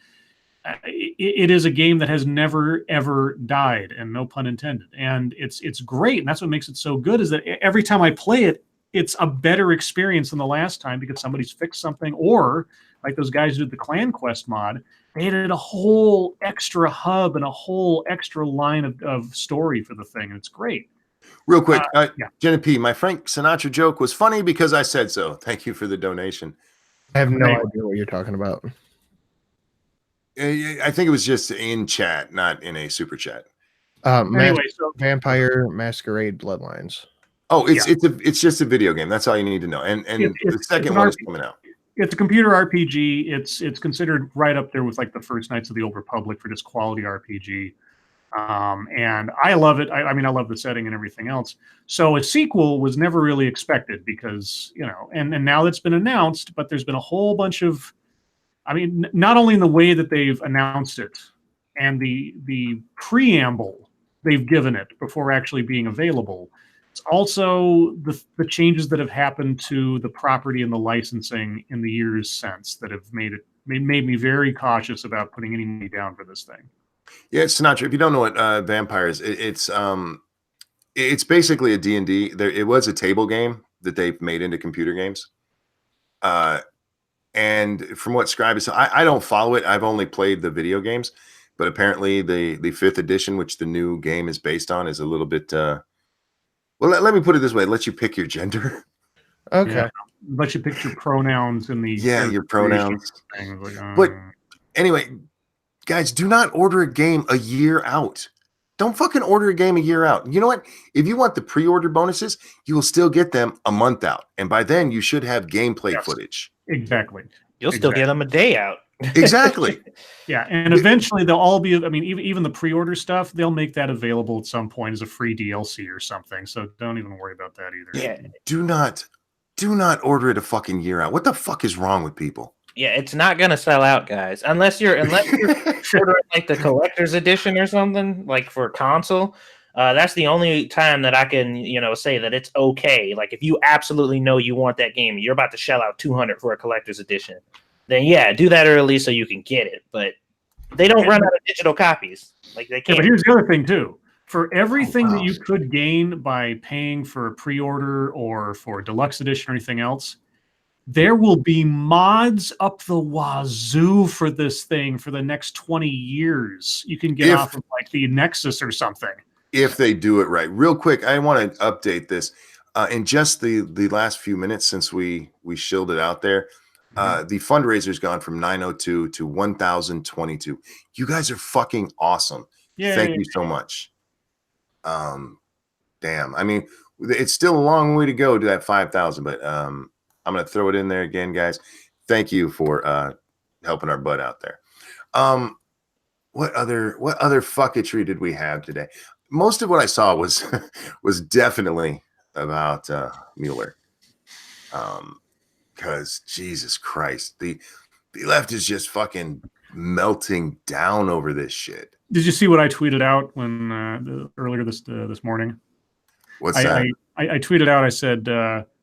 It is a game that has never ever died, and no pun intended. And it's great, and that's what makes it so good. Is that every time I play it, it's a better experience than the last time because somebody's fixed something, or like those guys who did the Clan Quest mod, they added a whole extra hub and a whole extra line of story for the thing, and it's great. Real quick, Jenna P., my Frank Sinatra joke was funny because I said so. Thank you for the donation. I have no idea what you're talking about. I think it was just in chat, not in a super chat. Anyway, so Vampire Masquerade Bloodlines. Oh, it's just a video game. That's all you need to know. And the second one is coming out. It's a computer RPG. It's considered right up there with like the first Knights of the Old Republic for just quality RPG. And I love it. I mean, I love the setting and everything else. So a sequel was never really expected because, and now that's been announced, but there's been a whole bunch of, I mean, not only in the way that they've announced it and the preamble they've given it before actually being available, it's also the changes that have happened to the property and the licensing in the years since that have made me very cautious about putting any money down for this thing. Yeah, it's Sinatra. If you don't know what Vampire is, it's basically a D&D. It was a table game that they've made into computer games. And from what Scribe is, I don't follow it. I've only played the video games, but apparently the 5th edition, which the new game is based on, is a little bit. Well, let me put it this way: it lets you pick your gender. Okay. Yeah. Let you pick your pronouns in the your pronouns. But anyway, guys, do not order a game a year out. Don't fucking order a game a year out. You know what? If you want the pre-order bonuses, you will still get them a month out, and by then you should have gameplay footage. Exactly. You'll still get them a day out. Exactly. Yeah, and eventually they'll all be. I mean, even the pre-order stuff, they'll make that available at some point as a free DLC or something. So don't even worry about that either. Yeah. Do not order it a fucking year out. What the fuck is wrong with people? Yeah, it's not gonna sell out, guys, unless you're ordering like the collector's edition or something, like for console. That's the only time that I can, say that it's okay. Like if you absolutely know you want that game, you're about to shell out $200 for a collector's edition, then yeah, do that early so you can get it. But they don't run out of digital copies. Like they can't. Yeah, but here's the other thing too. For everything that you could gain by paying for a pre-order or for a deluxe edition or anything else, there will be mods up the wazoo for this thing for the next 20 years. You can get off of like the Nexus or something. If they do it right. Real quick, I want to update this. In just the last few minutes since we shilled it out there, the fundraiser's gone from 902 to 1,022. You guys are fucking awesome. Thank you so much. Damn. I mean, it's still a long way to go to that 5,000, but I'm going to throw it in there again, guys. Thank you for helping our butt out there. What other fucketry did we have today? Most of what I saw was definitely about Mueller. Because Jesus Christ, the left is just fucking melting down over this shit. Did you see what I tweeted out when earlier this morning? What's that? I tweeted out. I said,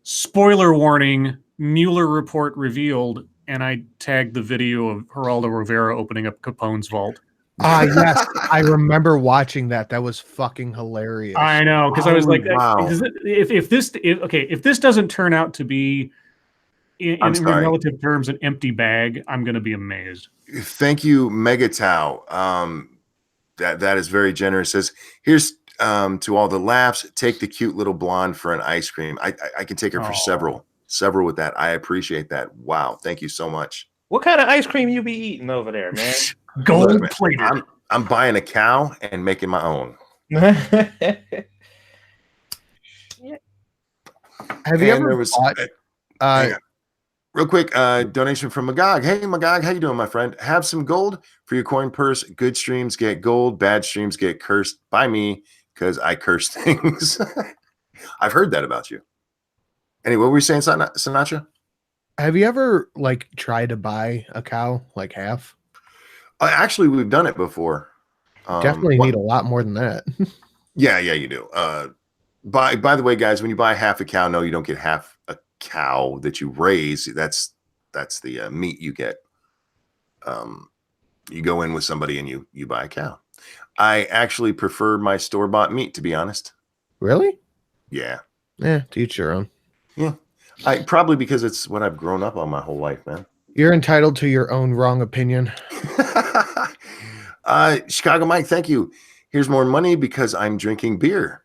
"Spoiler warning: Mueller report revealed," and I tagged the video of Geraldo Rivera opening up Capone's vault. Yes, I remember watching that. That was fucking hilarious. I know, because I was like, wow. if this doesn't turn out to be in relative terms an empty bag, I'm going to be amazed. Thank you, Megatau. That is very generous. Says here's to all the laughs. Take the cute little blonde for an ice cream. I can take her for several with that. I appreciate that. Wow, thank you so much. What kind of ice cream you be eating over there, man? Gold Look, man, plated. I'm buying a cow and making my own. Have you And ever there was bought? hang on. Real quick, donation from Magog. Hey, Magog, how you doing, my friend? Have some gold for your coin purse. Good streams get gold. Bad streams get cursed by me because I curse things. I've heard that about you. Anyway, what were you saying, Sinatra? Have you ever like tried to buy a cow like half? Actually, we've done it before. Definitely need a lot more than that. Yeah, you do. By the way, guys, when you buy half a cow, no, you don't get half a cow that you raise. That's the meat you get. You go in with somebody and you buy a cow. I actually prefer my store-bought meat, to be honest. Really? Yeah. Yeah, to each your own. Yeah. I probably because it's what I've grown up on my whole life, man. You're entitled to your own wrong opinion. Chicago Mike, thank you. Here's more money because I'm drinking beer.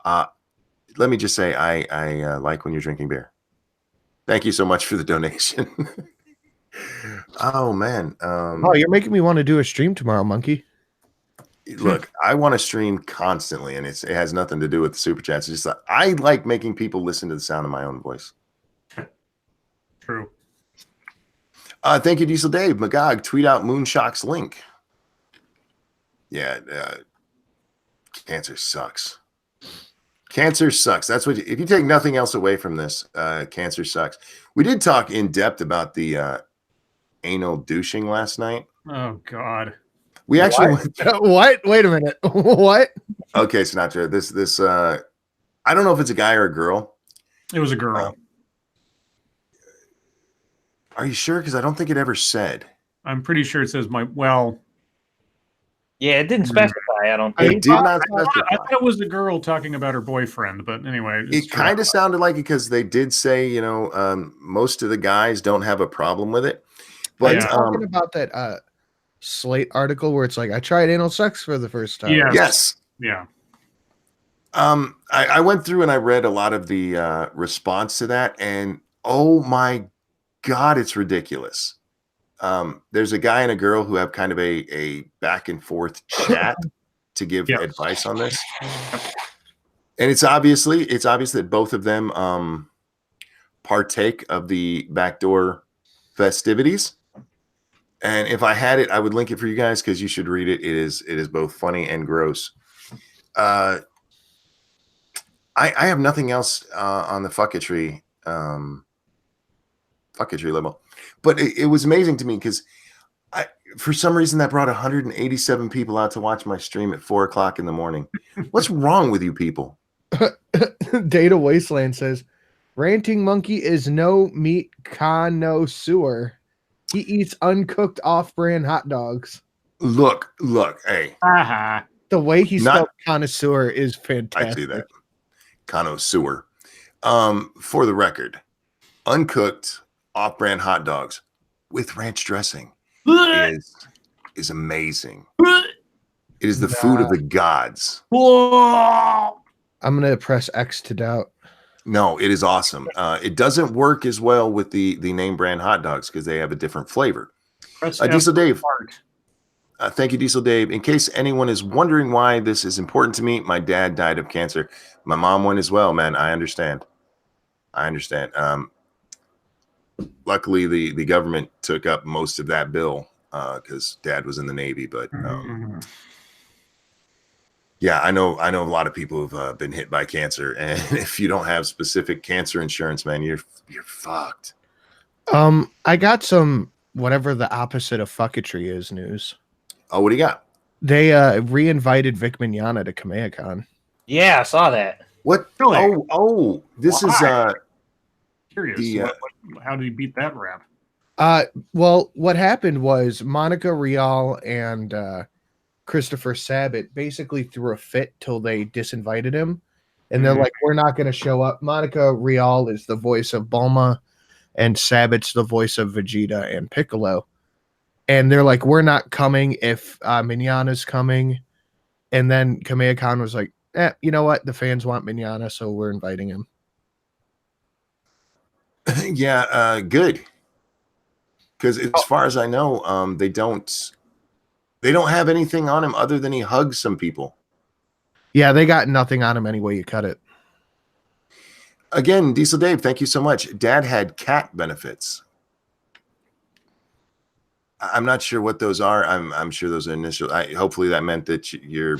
Let me just say, I like when you're drinking beer. Thank you so much for the donation. Oh man. Oh, you're making me want to do a stream tomorrow, Monkey. Look, I want to stream constantly, and it has nothing to do with the super chats. It's just that I like making people listen to the sound of my own voice. True. Thank you, Diesel Dave. Magog, tweet out Moonshock's link. Yeah, cancer sucks. Cancer sucks. That's what if you take nothing else away from this, cancer sucks. We did talk in depth about the anal douching last night. Oh God. We actually What? Wait a minute. What? Okay, Sinatra. This I don't know if it's a guy or a girl. It was a girl. Are you sure? Because I don't think it ever said. I'm pretty sure it says well. Yeah, it didn't specify. I don't It think. did not I specify. thought it was the girl talking about her boyfriend, but anyway. It kind of sounded like it because they did say, most of the guys don't have a problem with it. But Are you talking about that Slate article where it's like, I tried anal sex for the first time? Yes. Yeah. I went through and I read a lot of the response to that, and oh my God, it's ridiculous. There's a guy and a girl who have kind of a back and forth chat to give advice on this. And it's obvious that both of them partake of the backdoor festivities. And if I had it, I would link it for you guys because you should read it. It is both funny and gross. I have nothing else on the fucketry level, but it was amazing to me because for some reason that brought 187 people out to watch my stream at 4:00 in the morning. What's wrong with you people? Data Wasteland says, Ranting Monkey is no meat connoisseur. He eats uncooked off-brand hot dogs. Look, hey. The way he spelled connoisseur is fantastic. I see that. Connoisseur. For the record, uncooked off-brand hot dogs with ranch dressing is amazing. It is the food of the gods. I'm going to press X to doubt. No, it is awesome. It doesn't work as well with the name brand hot dogs because they have a different flavor. Diesel Dave. Thank you, Diesel Dave. In case anyone is wondering why this is important to me, my dad died of cancer. My mom went as well, man. I understand. Luckily, the government took up most of that bill because dad was in the Navy. But yeah, I know a lot of people who've been hit by cancer, and if you don't have specific cancer insurance, man, you're fucked. I got some whatever the opposite of fucketry is news. Oh, what do you got? They re-invited Vic Mignogna to KamehaCon. Yeah, I saw that. What? Really? Oh, this Why? is Curious. How did he beat that rap? Well, what happened was Monica Rial and Christopher Sabat basically threw a fit till they disinvited him. And they're like, we're not going to show up. Monica Rial is the voice of Bulma, and Sabat's the voice of Vegeta and Piccolo. And they're like, we're not coming if Mignogna's coming. And then KamehaCon was like, you know what? The fans want Mignogna, so we're inviting him. yeah, good. Because as far as I know, they don't have anything on him other than he hugs some people. Yeah, they got nothing on him any way you cut it. Again, Diesel Dave, thank you so much. Dad had cat benefits. I'm not sure what those are. I'm sure those are initial. Hopefully that meant that your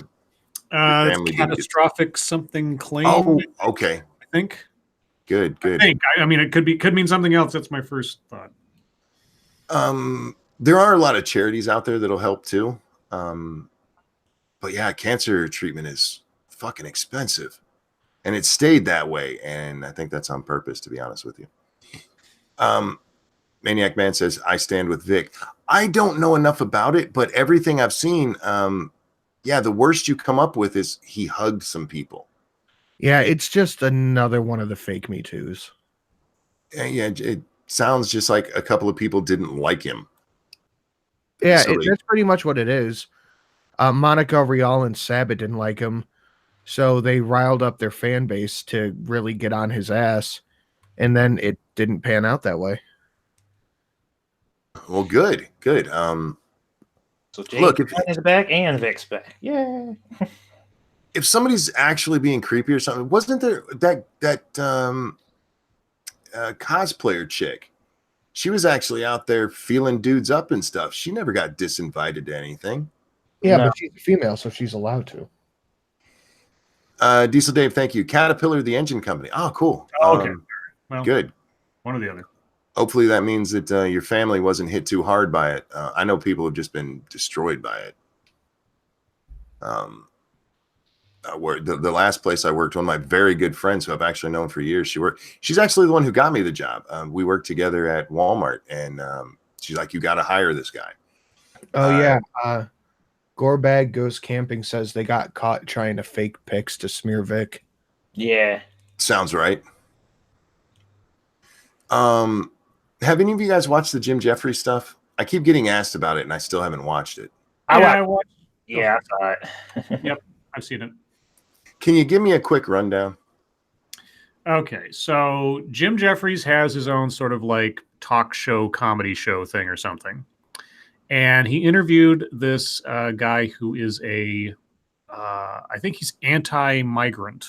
family it's catastrophic something claim. Oh, okay. I think. Good. I mean, it could mean something else. That's my first thought. There are a lot of charities out there that'll help too. But yeah, cancer treatment is fucking expensive. And it stayed that way. And I think that's on purpose, to be honest with you. Maniac Man says, I stand with Vic. I don't know enough about it, but everything I've seen, the worst you come up with is he hugged some people. Yeah, it's just another one of the fake Me Too's. Yeah, it sounds just like a couple of people didn't like him. Yeah, that's pretty much what it is. Monica Rial and Sabat didn't like him, so they riled up their fan base to really get on his ass, and then it didn't pan out that way. Well, good. So James is back and Vic's back. Yeah. If somebody's actually being creepy or something, wasn't there that cosplayer chick? She was actually out there feeling dudes up and stuff. She never got disinvited to anything. Yeah, but she's a female, so she's allowed to. Diesel Dave, thank you. Caterpillar, the engine company. Oh, cool. Okay. Well, good. One or the other. Hopefully that means that your family wasn't hit too hard by it. I know people have just been destroyed by it. The last place I worked, one of my very good friends who I've actually known for years, she's actually the one who got me the job. We worked together at Walmart, and she's like, you got to hire this guy. Oh, yeah. Gorebag Goes Camping says they got caught trying to fake pics to smear Vic. Yeah. Sounds right. Have any of you guys watched the Jim Jeffries stuff? I keep getting asked about it, and I still haven't watched it. I watched. Yeah, I saw it. Yep, I've seen it. Can you give me a quick rundown? Okay, so Jim Jeffries has his own sort of like talk show, comedy show thing or something. And he interviewed this guy who is I think he's anti-migrant,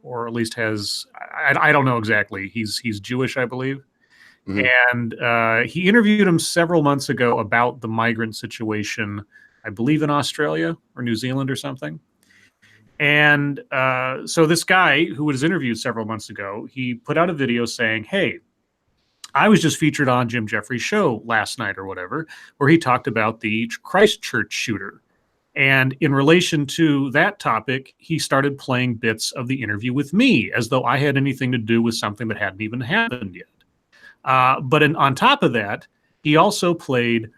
or at least has, I don't know exactly. He's Jewish, I believe. Mm-hmm. And he interviewed him several months ago about the migrant situation, I believe in Australia or New Zealand or something. And so this guy who was interviewed several months ago, he put out a video saying, hey, I was just featured on Jim Jeffries' show last night or whatever, where he talked about the Christchurch shooter. And in relation to that topic, he started playing bits of the interview with me as though I had anything to do with something that hadn't even happened yet. But on top of that, he also played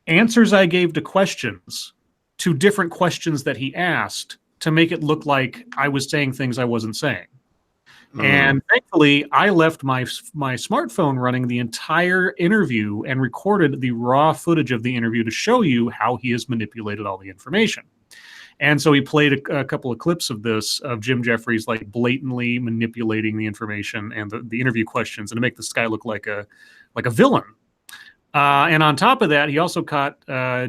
answers I gave to questions, to different questions that he asked, to make it look like I was saying things I wasn't saying. And thankfully, I left my smartphone running the entire interview and recorded the raw footage of the interview to show you how he has manipulated all the information. And so he played a couple of clips of this, of Jim Jeffries like blatantly manipulating the information and the interview questions, and to make this guy look like a villain. And on top of that, he also caught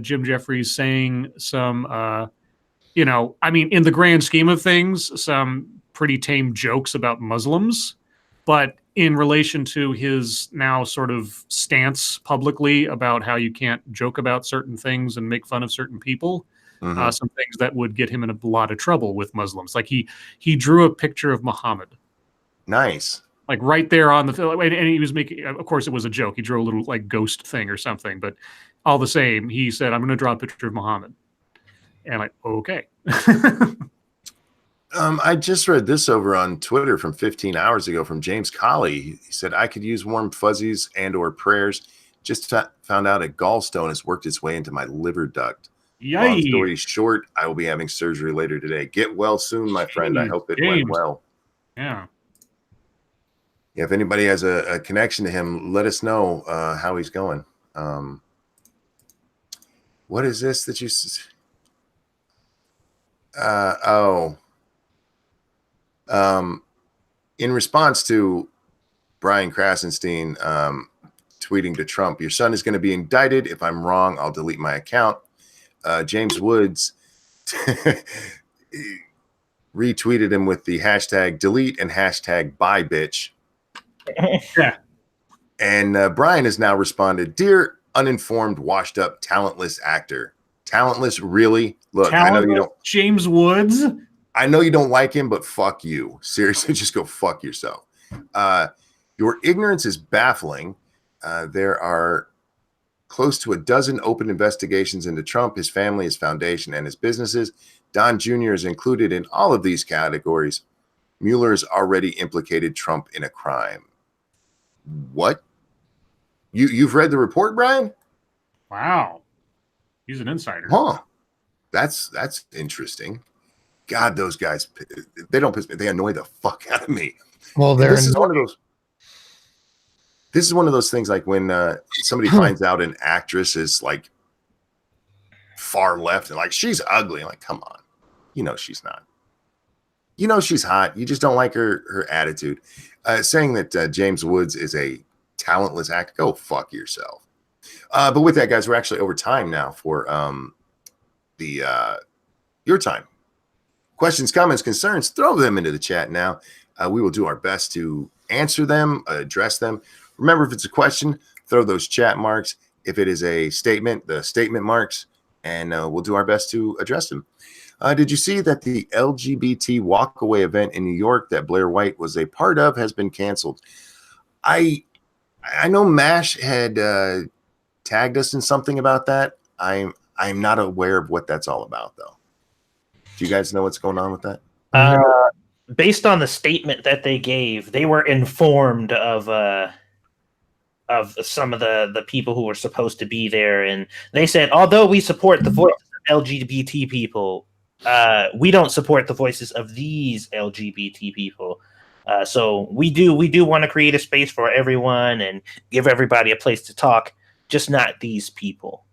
Jim Jeffries saying some, I mean, in the grand scheme of things, some pretty tame jokes about Muslims, but in relation to his now sort of stance publicly about how you can't joke about certain things and make fun of certain people, some things that would get him in a lot of trouble with Muslims. Like he drew a picture of Muhammad. Nice. Like right there on the film. And he was making, of course it was a joke. He drew a little like ghost thing or something, but all the same, he said, I'm going to draw a picture of Muhammad. And like, okay. I just read this over on Twitter from 15 hours ago from James Colley. He said, I could use warm fuzzies and or prayers. Just found out a gallstone has worked its way into my liver duct. Yay. Long story short, I will be having surgery later today. Get well soon, my friend. I hope it went well. Yeah. Yeah, if anybody has a connection to him, let us know how he's going. What is this that you... in response to Brian Krasenstein tweeting to Trump, "Your son is going to be indicted. If I'm wrong, I'll delete my account." James Woods retweeted him with the hashtag delete and hashtag bye bitch. Yeah. And Brian has now responded, "Dear uninformed, washed up, talentless actor." Talentless, really? Look, I know you don't. James Woods. I know you don't like him, but fuck you. Seriously, just go fuck yourself. Your ignorance is baffling. There are close to a dozen open investigations into Trump, his family, his foundation, and his businesses. Don Jr. is included in all of these categories. Mueller has already implicated Trump in a crime. What? You've read the report, Brian? Wow. He's an insider. Huh. That's interesting. God, those guys, they don't piss me. They annoy the fuck out of me. Well, This is one of those things like when somebody finds out an actress is like far left and like she's ugly. I'm like, come on. You know she's not. You know she's hot. You just don't like her attitude. Saying that James Woods is a talentless actor, go fuck yourself. But with that, guys, we're actually over time now for your time. Questions, comments, concerns, throw them into the chat now. We will do our best to answer them, address them. Remember, if it's a question, throw those chat marks. If it is a statement, the statement marks, and we'll do our best to address them. Did you see that the LGBT walkaway event in New York that Blair White was a part of has been canceled? I know MASH had tagged us in something about that. I'm not aware of what that's all about, though. Do you guys know what's going on with that? Based on the statement that they gave, they were informed of some of the people who were supposed to be there, and they said, although we support the voices of LGBT people, we don't support the voices of these LGBT people. So we do want to create a space for everyone and give everybody a place to talk, just not these people.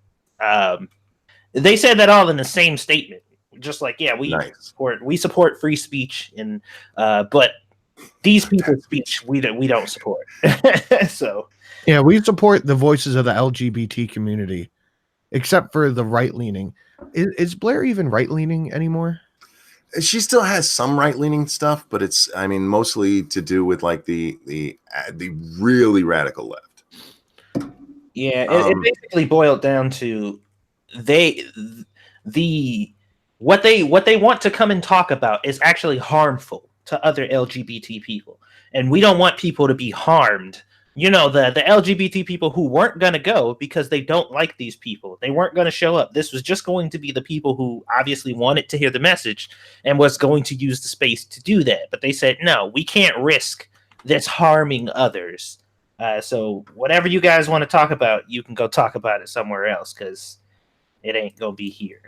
They said that all in the same statement, just like, yeah, we support free speech, and but these people's speech we don't support. So yeah, we support the voices of the LGBT community, except for the right leaning. Is Blair even right leaning anymore? She still has some right leaning stuff, but it's, I mean, mostly to do with like the really radical left. Yeah, it basically boiled down to what they want to come and talk about is actually harmful to other LGBT people, and we don't want people to be harmed. You know, the LGBT people who weren't going to go because they don't like these people. They weren't going to show up. This was just going to be the people who obviously wanted to hear the message and was going to use the space to do that. But they said, no, we can't risk this harming others. So whatever you guys want to talk about, you can go talk about it somewhere else, because it ain't going to be here.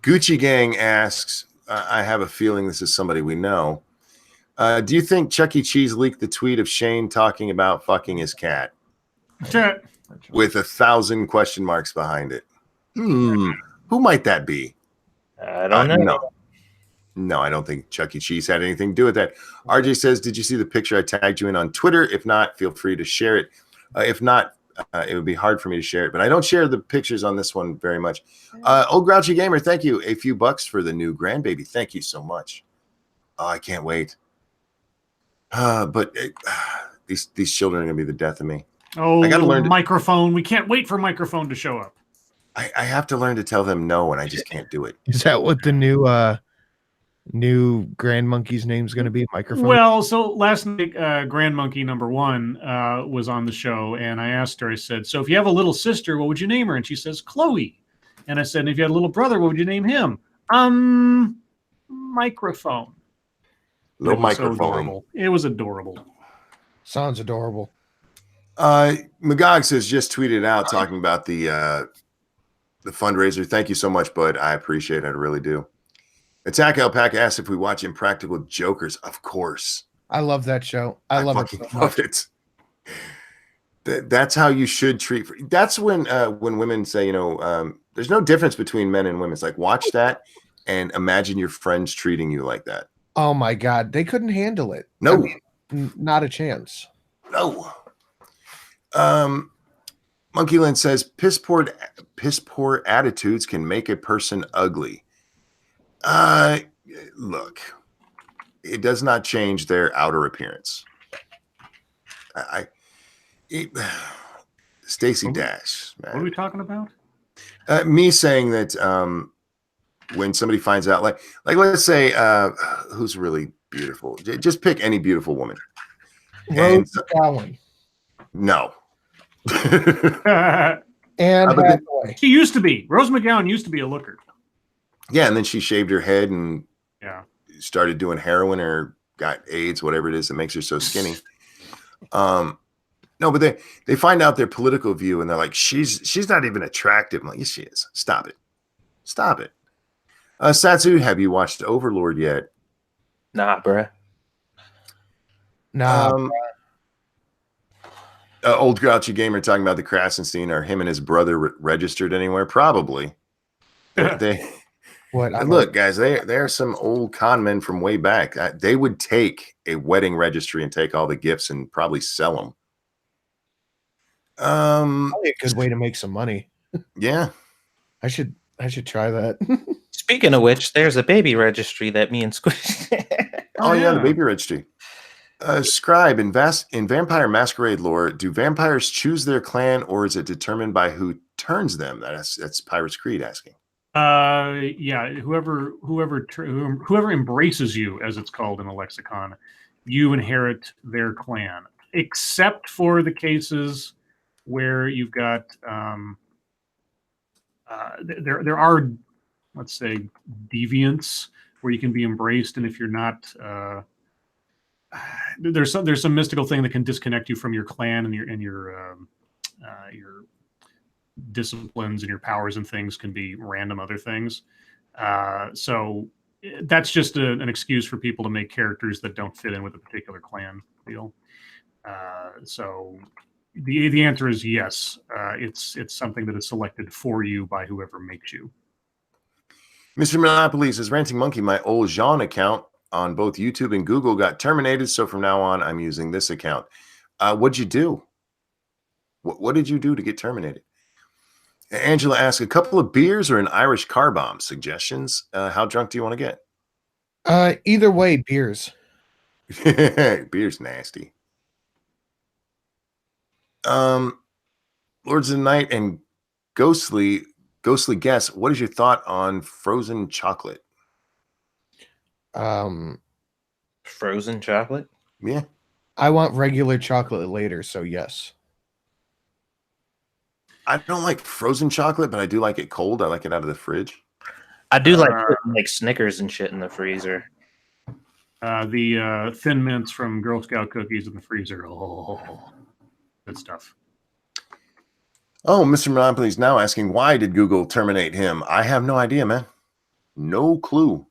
Gucci Gang asks, I have a feeling this is somebody we know. Do you think Chuck E. Cheese leaked the tweet of Shane talking about fucking his cat? With 1,000 question marks behind it. Who might that be? I don't know. No, I don't think Chuck E. Cheese had anything to do with that. RJ says, did you see the picture I tagged you in on Twitter? If not, feel free to share it. If not, it would be hard for me to share it, but I don't share the pictures on this one very much. Old Grouchy Gamer, thank you. A few bucks for the new grandbaby. Thank you so much. Oh, I can't wait. But these children are going to be the death of me. Oh, I got to learn microphone. We can't wait for microphone to show up. I have to learn to tell them no, and I just can't do it. Is that what the new Grand Monkey's name is going to be? Microphone? Well, so last night, Grand Monkey #1 was on the show, and I asked her, I said, so if you have a little sister, what would you name her? And she says, Chloe. And I said, and if you had a little brother, what would you name him? Microphone. Little microphone. So adorable. It was adorable. Sounds adorable. Magog says, just tweeted out talking about the fundraiser. Thank you so much, bud. I appreciate it. I really do. Attack Alpaca asks if we watch Impractical Jokers. Of course. I love that show. I love it. That's how you should treat. That's when women say, there's no difference between men and women. It's like, watch that and imagine your friends treating you like that. Oh my God. They couldn't handle it. No. I mean, not a chance. No. Monkey Lynn says piss poor attitudes can make a person ugly. Look, it does not change their outer appearance. Stacy Dash, man. What are we talking about? Me saying that when somebody finds out, like let's say who's really beautiful, just pick any beautiful woman. Rose McGowan. No. And she used to be. Rose McGowan used to be a looker. Yeah, and then she shaved her head and started doing heroin or got AIDS, whatever it is that makes her so skinny. No, but they find out their political view and they're like, she's not even attractive. I'm like, yes, she is. Stop it. Stop it. Satsu, have you watched Overlord yet? Nah, bruh. Nah. Old Grouchy Gamer talking about the Krasenstein. Are him and his brother registered anywhere? Probably. Look, guys, they are some old con men from way back. They would take a wedding registry and take all the gifts and probably sell them. Probably a good way to make some money. Yeah, I should try that. Speaking of which, there's a baby registry that me and Squish. Oh yeah, the baby registry. Scribe, in Vampire Masquerade lore, do vampires choose their clan or is it determined by who turns them? That's Pirates Creed asking. Yeah, whoever embraces you, as it's called in the lexicon, you inherit their clan, except for the cases where you've got there are, let's say, deviants where you can be embraced, and if you're not, there's some mystical thing that can disconnect you from your clan and your disciplines and your powers and things can be random other things. So that's just an excuse for people to make characters that don't fit in with a particular clan deal. So the answer is yes. It's something that is selected for you by whoever makes you. Mr. Monopoly says, Ranting Monkey, my old Jean account on both YouTube and Google got terminated, so from now on I'm using this account. What'd you do? What did you do to get terminated? Angela asks, a couple of beers or an Irish car bomb? Suggestions? How drunk do you want to get? Either way, beers. Beer's nasty. Lords of the Night and Ghostly Guess, what is your thought on frozen chocolate? Frozen chocolate? Yeah. I want regular chocolate later, so yes. I don't like frozen chocolate, but I do like it cold. I like it out of the fridge. I do like Snickers and shit in the freezer. The Thin Mints from Girl Scout cookies in the freezer. Oh, good stuff. Oh, Mr. Monopoly is now asking, why did Google terminate him? I have no idea, man. No clue.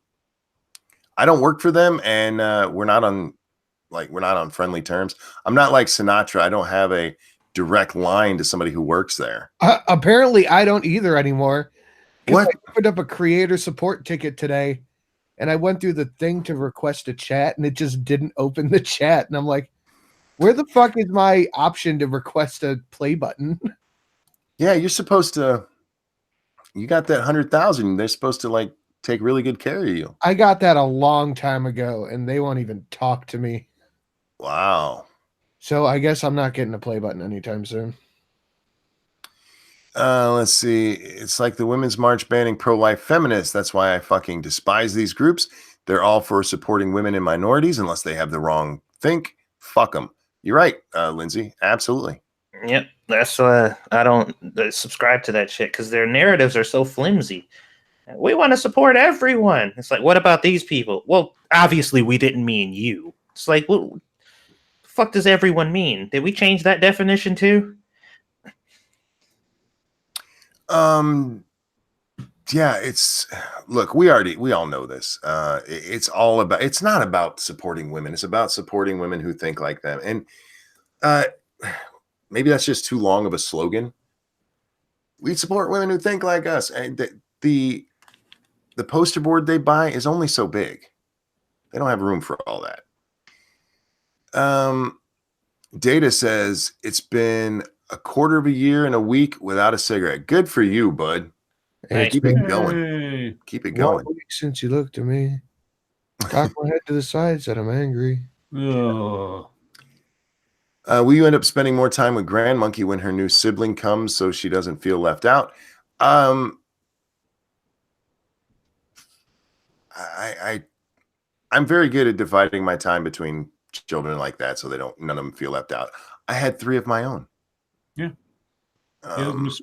I don't work for them, and we're not on friendly terms. I'm not like Sinatra. I don't have a direct line to somebody who works there. Apparently, I don't either anymore. What? I opened up a creator support ticket today, and I went through the thing to request a chat, and it just didn't open the chat. And I'm like, where the fuck is my option to request a play button? Yeah, you're supposed to. You got that 100,000. They're supposed to like take really good care of you. I got that a long time ago, and they won't even talk to me. Wow. So I guess I'm not getting a play button anytime soon. Let's see. It's like the Women's March banning pro-life feminists. That's why I fucking despise these groups. They're all for supporting women and minorities unless they have the wrong think. Fuck them. You're right, Lindsay. Absolutely. Yep. That's why I don't subscribe to that shit, because their narratives are so flimsy. We want to support everyone. It's like, what about these people? Well, obviously we didn't mean you. It's like, what the fuck does everyone mean? Did we change that definition too? Yeah, look, we all know this. It's not about supporting women. It's about supporting women who think like them. And maybe that's just too long of a slogan. We support women who think like us. And the poster board they buy is only so big. They don't have room for all that. Data says it's been a quarter of a year and a week without a cigarette. Good for you, bud. Nice. Keep it going. Hey. Keep it 1 going. week since you looked at me. Cock my head to the side, said I'm angry. Ugh. Will you end up spending more time with Grand Monkey when her new sibling comes so she doesn't feel left out? I'm very good at dividing my time between children like that so none of them feel left out. I had 3 of my own. Yeah.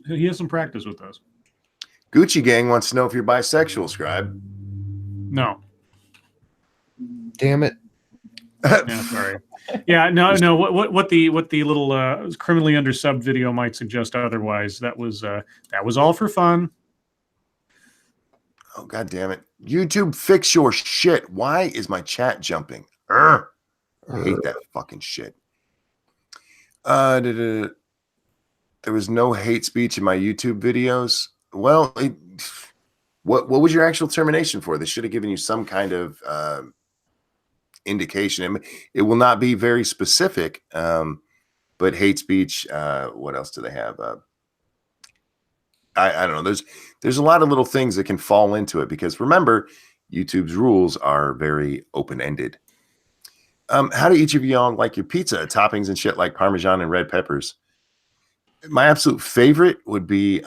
He has some practice with those. Gucci Gang wants to know if you're bisexual, Scribe. No. Damn it. Yeah, sorry. Yeah, no. What the little criminally under sub video might suggest otherwise. That was all for fun. Oh, God damn it. YouTube, fix your shit. Why is my chat jumping? I hate that fucking shit. There was no hate speech in my YouTube videos. Well, what was your actual termination for? They should have given you some kind of indication. It will not be very specific, but hate speech. What else do they have? I don't know. There's a lot of little things that can fall into it because remember, YouTube's rules are very open-ended. How do each of y'all like your pizza? Toppings and shit like Parmesan and red peppers. My absolute favorite would be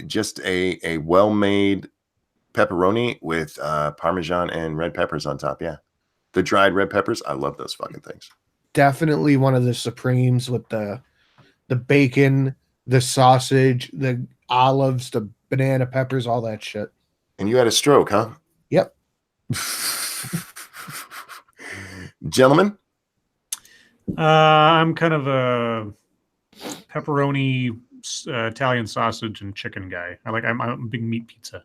just a well-made pepperoni with Parmesan and red peppers on top. Yeah. The dried red peppers. I love those fucking things. Definitely one of the Supremes with the bacon, the sausage, the olives, the banana peppers, all that shit. And you had a stroke, huh? Yep. Gentlemen? I'm kind of a pepperoni, Italian sausage, and chicken guy. I'm a big meat pizza.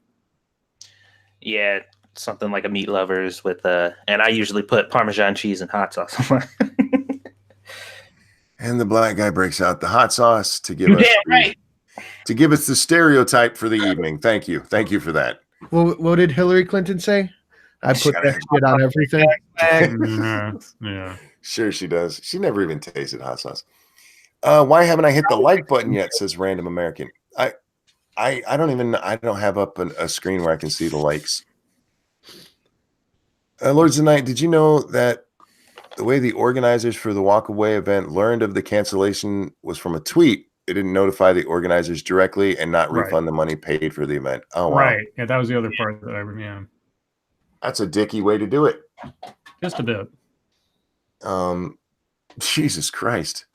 Yeah, something like a meat lovers with and I usually put Parmesan cheese and hot sauce on mine. And the black guy breaks out the hot sauce to give You're us damn right. to give us the stereotype for the evening. Thank you for that. Well, what did Hillary Clinton say? I put that shit on everything. Yeah. Sure she does. She never even tasted hot sauce. Why haven't I hit the like button yet? Says Random American. I don't have up a screen where I can see the likes. Lords of the Night, did you know that the way the organizers for the Walkaway event learned of the cancellation was from a tweet? It didn't notify the organizers directly and not refund the money paid for the event. Oh, wow. Right. Yeah, that was the other part that That's a dicky way to do it. Just a bit. Jesus Christ.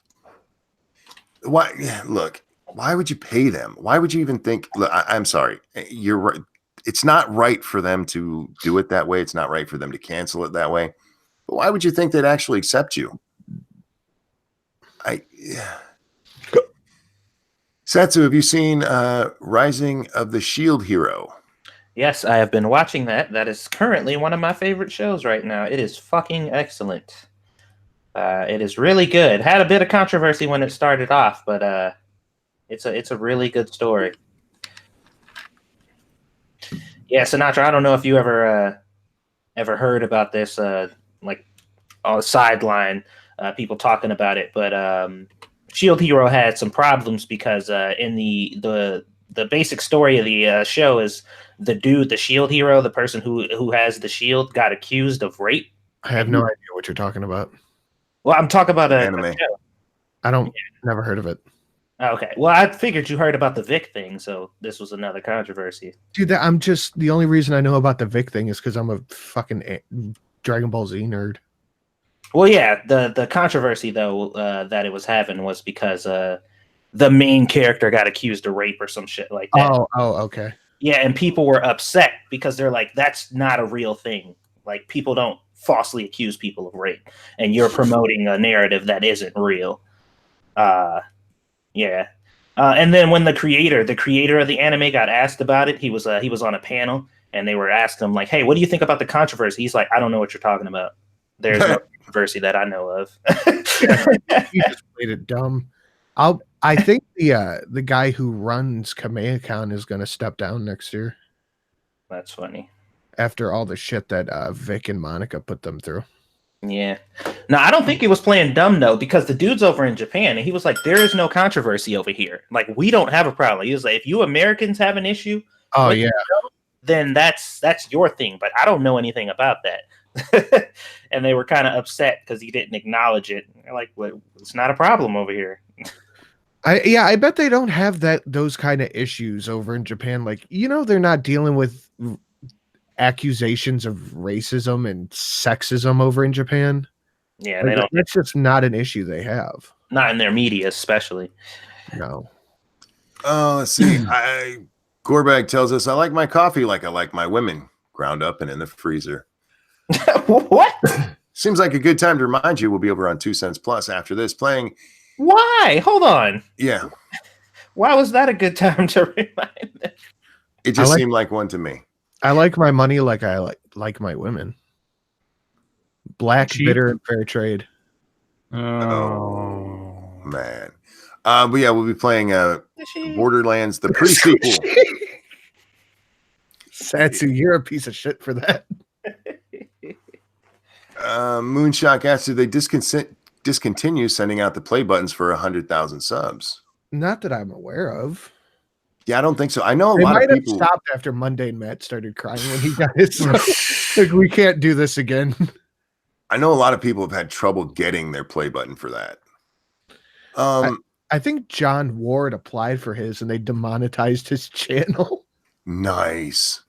Why? Look, why would you pay them? Why would you even think? Look, I'm sorry. You're right. It's not right for them to do it that way. It's not right for them to cancel it that way. But why would you think they'd actually accept you? Satsu, have you seen Rising of the Shield Hero? Yes, I have been watching that. That is currently one of my favorite shows right now. It is fucking excellent. It is really good. Had a bit of controversy when it started off, but it's a really good story. Yeah, Sinatra, I don't know if you ever heard about this, like on a sideline, people talking about it, but Shield Hero had some problems because in the basic story of the show is the dude, the Shield Hero, the person who has the shield, got accused of rape. I have no idea what you're talking about. Well, I'm talking about Anime. a show. I don't never heard of it. Okay. Well, I figured you heard about the Vic thing, so this was another controversy. Dude, I'm just the only reason I know about the Vic thing is because I'm a fucking Dragon Ball Z nerd. Well, yeah, the controversy though that it was having was because the main character got accused of rape or some shit like that. Oh, okay. Yeah, and people were upset because they're like, that's not a real thing. Like, people don't falsely accuse people of rape, and you're promoting a narrative that isn't real. Yeah. And then when the creator of the anime got asked about it, he was on a panel, and they were asking him like, "Hey, what do you think about the controversy?" He's like, "I don't know what you're talking about. There's no controversy that I know of." He just played it dumb. I think the guy who runs Kamehacon is going to step down next year. That's funny. After all the shit that Vic and Monica put them through. Yeah. No, I don't think he was playing dumb though, because the dude's over in Japan and he was like, there is no controversy over here. Like, we don't have a problem. He was like, if you Americans have an issue, Oh yeah. then that's your thing. But I don't know anything about that. And they were kind of upset because he didn't acknowledge it. They're like, well, it's not a problem over here. I bet they don't have those kind of issues over in Japan. Like, they're not dealing with accusations of racism and sexism over in Japan. Yeah, Like, they don't. that's just not an issue they have. Not in their media, especially. No. Let's see. Gorbag tells us, I like my coffee like I like my women, ground up and in the freezer. What? Seems like a good time to remind you we'll be over on 2 cents plus after this playing. Why? Hold on. Yeah. Why was that a good time to remind them? It just seemed like one to me. I like my money like I like my women. Black, Cheap. bitter, and fair trade. Oh, man. But yeah, we'll be playing Borderlands, the pre-sequel. Satsu, you're a piece of shit for that. Moonshock asks, did they discontinue sending out the play buttons for 100,000 subs? Not that I'm aware of. Yeah, I don't think so. I know They lot might of have people stopped after Mundane Matt started crying when he got his. Like, we can't do this again. I know a lot of people have had trouble getting their play button for that. I think John Ward applied for his and they demonetized his channel. Nice.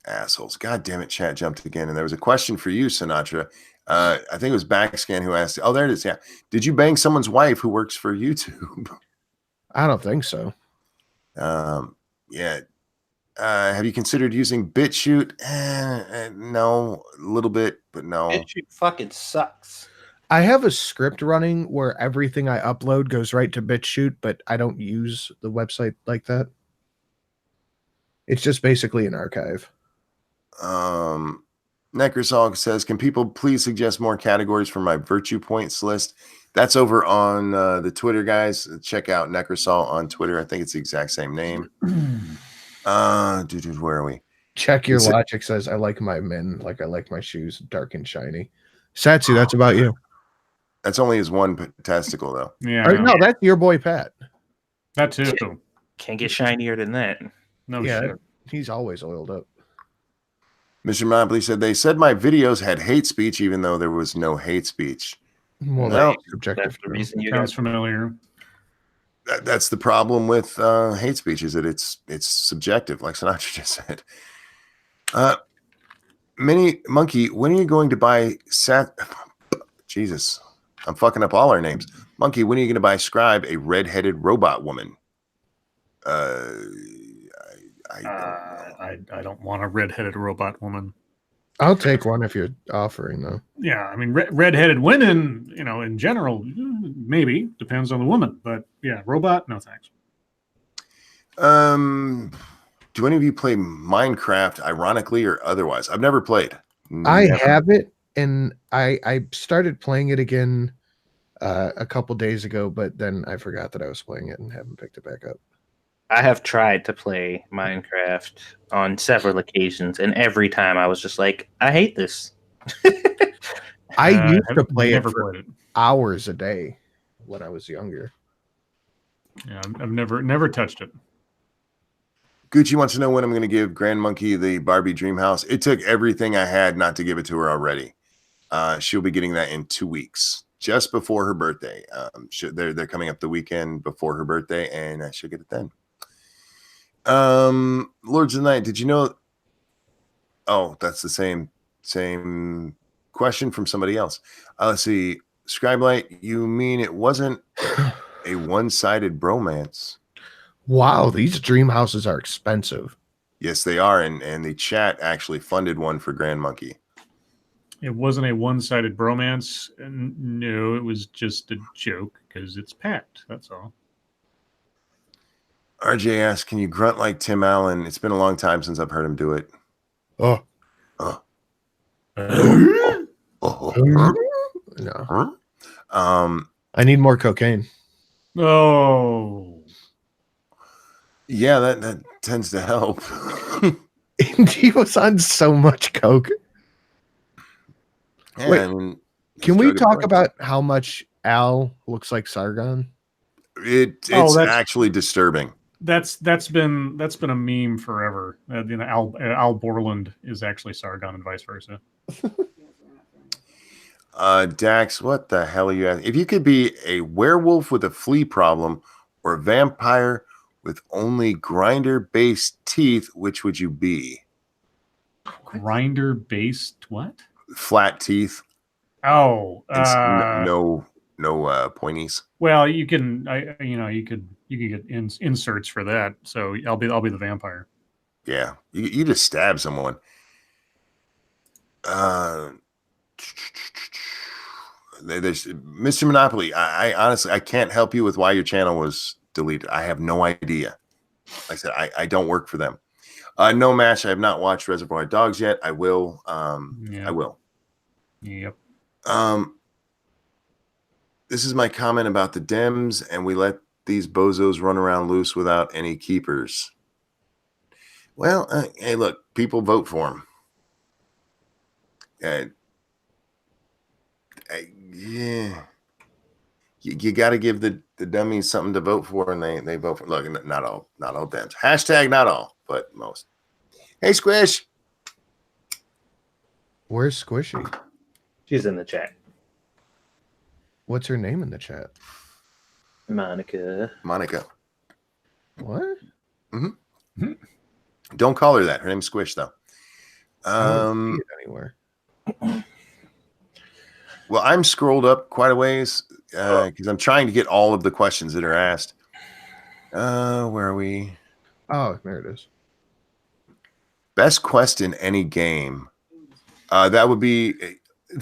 Assholes. God damn it, chat jumped again. And there was a question for you, Sinatra. I think it was Backscan who asked, oh, there it is. Yeah. Did you bang someone's wife who works for YouTube? I don't think so. Yeah. Have you considered using BitChute? No, a little bit, but no. BitChute fucking sucks. I have a script running where everything I upload goes right to BitChute, but I don't use the website like that. It's just basically an archive. Necrosog says, can people please suggest more categories for my virtue points list? That's over on the Twitter, guys. Check out Necrosol on Twitter. I think it's the exact same name. Dude, where are we? Check your logic says, I like my men like I like my shoes dark and shiny. Satsu, that's about you. That's only his one testicle, though. Yeah. No, that's your boy Pat. That too. Can't get shinier than that. No Yeah, shit. he's always oiled up. Mr. Monopoly said, they said my videos had hate speech, even though there was no hate speech. Well, No. that's subjective. That's the reason you Sounds guys. familiar. That's the problem with hate speech, is that it's subjective, like Sinatra just said. Mini Monkey, when are you going to buy Jesus, I'm fucking up all our names. Monkey, when are you going to buy Scribe, a red-headed robot woman? I don't want a red-headed robot woman. I'll take one if you're offering, though. Yeah, I mean, red-headed women, in general, maybe depends on the woman, but yeah, robot, no thanks. Do any of you play Minecraft, ironically or otherwise? I've never played. I have it, and I started playing it again a couple days ago, but then I forgot that I was playing it and haven't picked it back up. I have tried to play Minecraft on several occasions, and every time I was just like, I hate this. I used to play it never for played it. hours a day when I was younger. Yeah, I've never touched it. Gucci wants to know when I'm going to give Grand Monkey the Barbie Dream House. It took everything I had not to give it to her already. She'll be getting that in 2 weeks, just before her birthday. They're coming up the weekend before her birthday, and she'll get it then. Lords of the Night, did you know? Oh, that's the same question from somebody else. Let's see. Scribe Light, you mean it wasn't a one-sided bromance? Wow, these dream houses are expensive. Yes, they are, and the chat actually funded one for Grand Monkey. It wasn't a one-sided bromance. No, it was just a joke because it's packed. That's all. RJ asks, can you grunt like Tim Allen? It's been a long time since I've heard him do it. Oh. Oh. No. Huh? I need more cocaine. Oh. Yeah, that tends to help. He was on so much coke. Yeah, Wait. I mean, Can we chug it talk away. about how much Al looks like Sargon? It's that's- actually disturbing. That's been a meme forever. Al Borland is actually Sargon and vice versa. Dax, what the hell are you asking? If you could be a werewolf with a flea problem or a vampire with only grinder-based teeth, which would you be? Grinder based what? Flat teeth Oh, and no pointies. well, you can, you could get inserts for that. So I'll be the vampire. Yeah, you just stab someone. There's Mr. Monopoly. I honestly I can't help you with why your channel was deleted. I have no idea. Like I said, I don't work for them. No match. I have not watched Reservoir Dogs yet. I will. I will. Yep. This is my comment about the Dems, and we let these bozos run around loose without any keepers. Well, hey, look, people vote for them. Yeah, you got to give the dummies something to vote for, and they vote for. Look, not all Dems. Hashtag not all, but most. Hey, Squish. Where's Squishy? She's in the chat. What's her name in the chat? Monica. What? Mm-hmm. Don't call her that. Her name's Squish, though. I don't see it anywhere. Well, I'm scrolled up quite a ways because I'm trying to get all of the questions that are asked. Where are we? Oh, there it is. Best quest in any game. That would be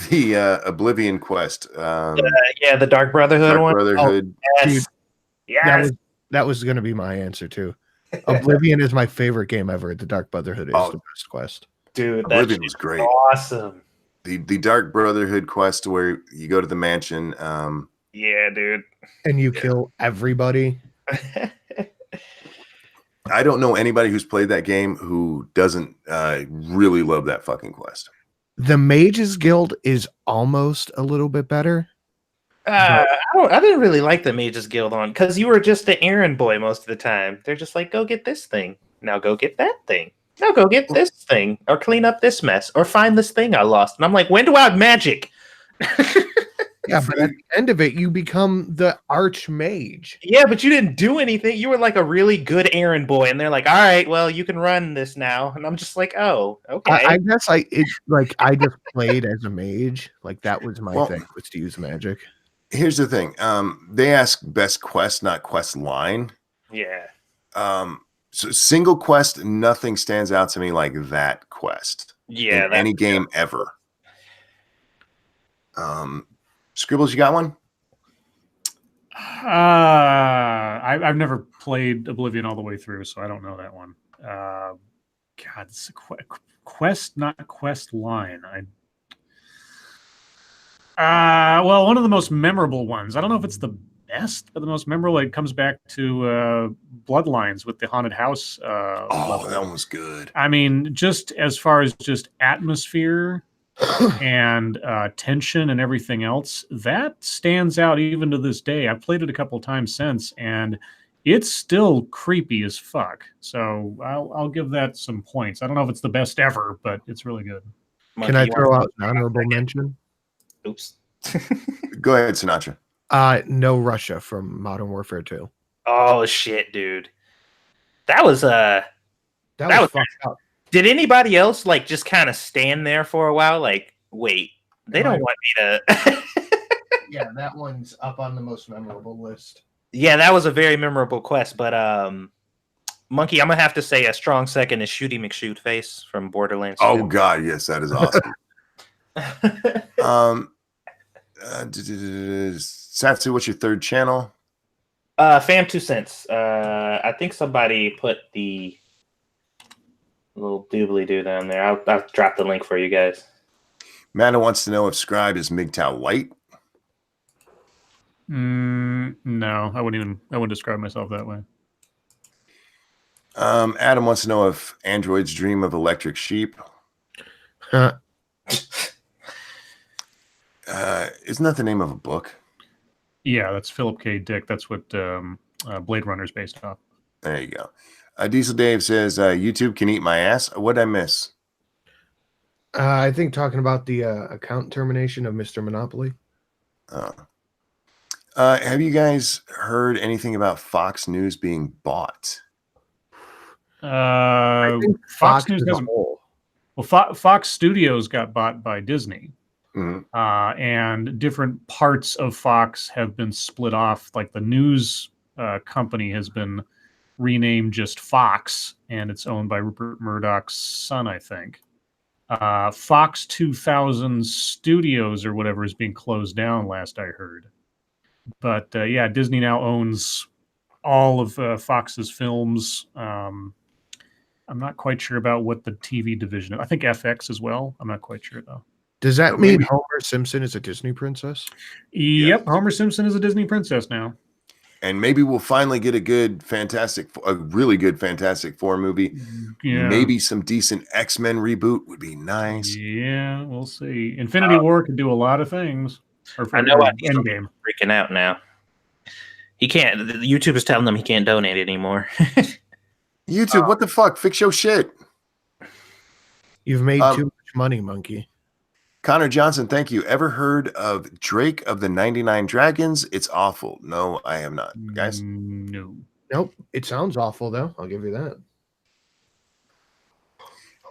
the Oblivion quest. Yeah, the Dark Brotherhood one. Brotherhood. Oh, yes. Dude, Yes. That was going to be my answer too. Oblivion is my favorite game ever. The Dark Brotherhood is the best quest. Dude, Oblivion was great. Awesome. The Dark Brotherhood quest where you go to the mansion. Yeah, dude. And you kill everybody. I don't know anybody who's played that game who doesn't really love that fucking quest. The Mages Guild is almost a little bit better. I didn't really like the Mages Guild on because you were just an errand boy most of the time. They're just like, go get this thing. Now go get that thing. Now go get this thing. Or clean up this mess. Or find this thing I lost. And I'm like, when do I have magic? Yeah, but at the end of it, you become the archmage. Yeah, but you didn't do anything. You were like a really good errand boy. And they're like, all right, well, you can run this now. And I'm just like, oh, okay. I guess I just played as a mage. Like that was my thing, was to use magic. Here's the thing. They ask best quest, not quest line. Yeah. So single quest, nothing stands out to me like that quest. Yeah. In any game ever. Scribbles, you got one? I've never played Oblivion all the way through, so I don't know that one. God, it's a quest, not quest line. Well, one of the most memorable ones. I don't know if it's the best, but the most memorable. It comes back to Bloodlines with the haunted house. Level. That one was good. I mean, just as far as just atmosphere and tension and everything else, that stands out even to this day. I've played it a couple times since, and it's still creepy as fuck. So I'll give that some points. I don't know if it's the best ever, but it's really good. Can I throw out an honorable mention? Oops. Go ahead, Sinatra. No Russia from Modern Warfare 2. Oh shit, dude. That was that was fucked up. Did anybody else like just kind of stand there for a while? Like, wait, they don't want me to. Yeah, that one's up on the most memorable list. Yeah, that was a very memorable quest. But Monkey, I'm gonna have to say a strong second is Shooty McShootface from Borderlands 2. Oh God, yes, that is awesome. Satsu, what's your third channel? Fam 2 cents. I think somebody put the little doobly doo down there. I'll drop the link for you guys. Manda wants to know if Scribe is MGTOW light. No, I wouldn't describe myself that way. Adam wants to know if androids dream of electric sheep. Isn't that the name of a book? Yeah, that's Philip K. Dick. That's what Blade Runner is based off. There you go. Diesel Dave says YouTube can eat my ass. What'd I miss? I think talking about the account termination of Mr. Monopoly. Have you guys heard anything about Fox News being bought? I think Fox News as a hasn't. whole. Well, Fox Studios got bought by Disney, Mhm. and different parts of Fox have been split off. Like the news company has been renamed just Fox, and it's owned by Rupert Murdoch's son, I think. Fox 2000 Studios or whatever is being closed down, last I heard. But yeah, Disney now owns all of Fox's films. I'm not quite sure about what the TV division is. I think FX as well. I'm not quite sure, though. Does that mean Homer Simpson is a Disney princess? Yep, Homer Simpson is a Disney princess now. And maybe we'll finally get a really good Fantastic Four movie. Yeah. Maybe some decent X-Men reboot would be nice. Yeah, we'll see. Infinity War could do a lot of things. I know what Endgame. Freaking out now. He can't. YouTube is telling him he can't donate anymore. YouTube, what the fuck? Fix your shit. You've made too much money, monkey. Connor Johnson, thank you. Ever heard of Drake of the 99 Dragons? It's awful. No, I have not. Guys? No. Nope. It sounds awful, though. I'll give you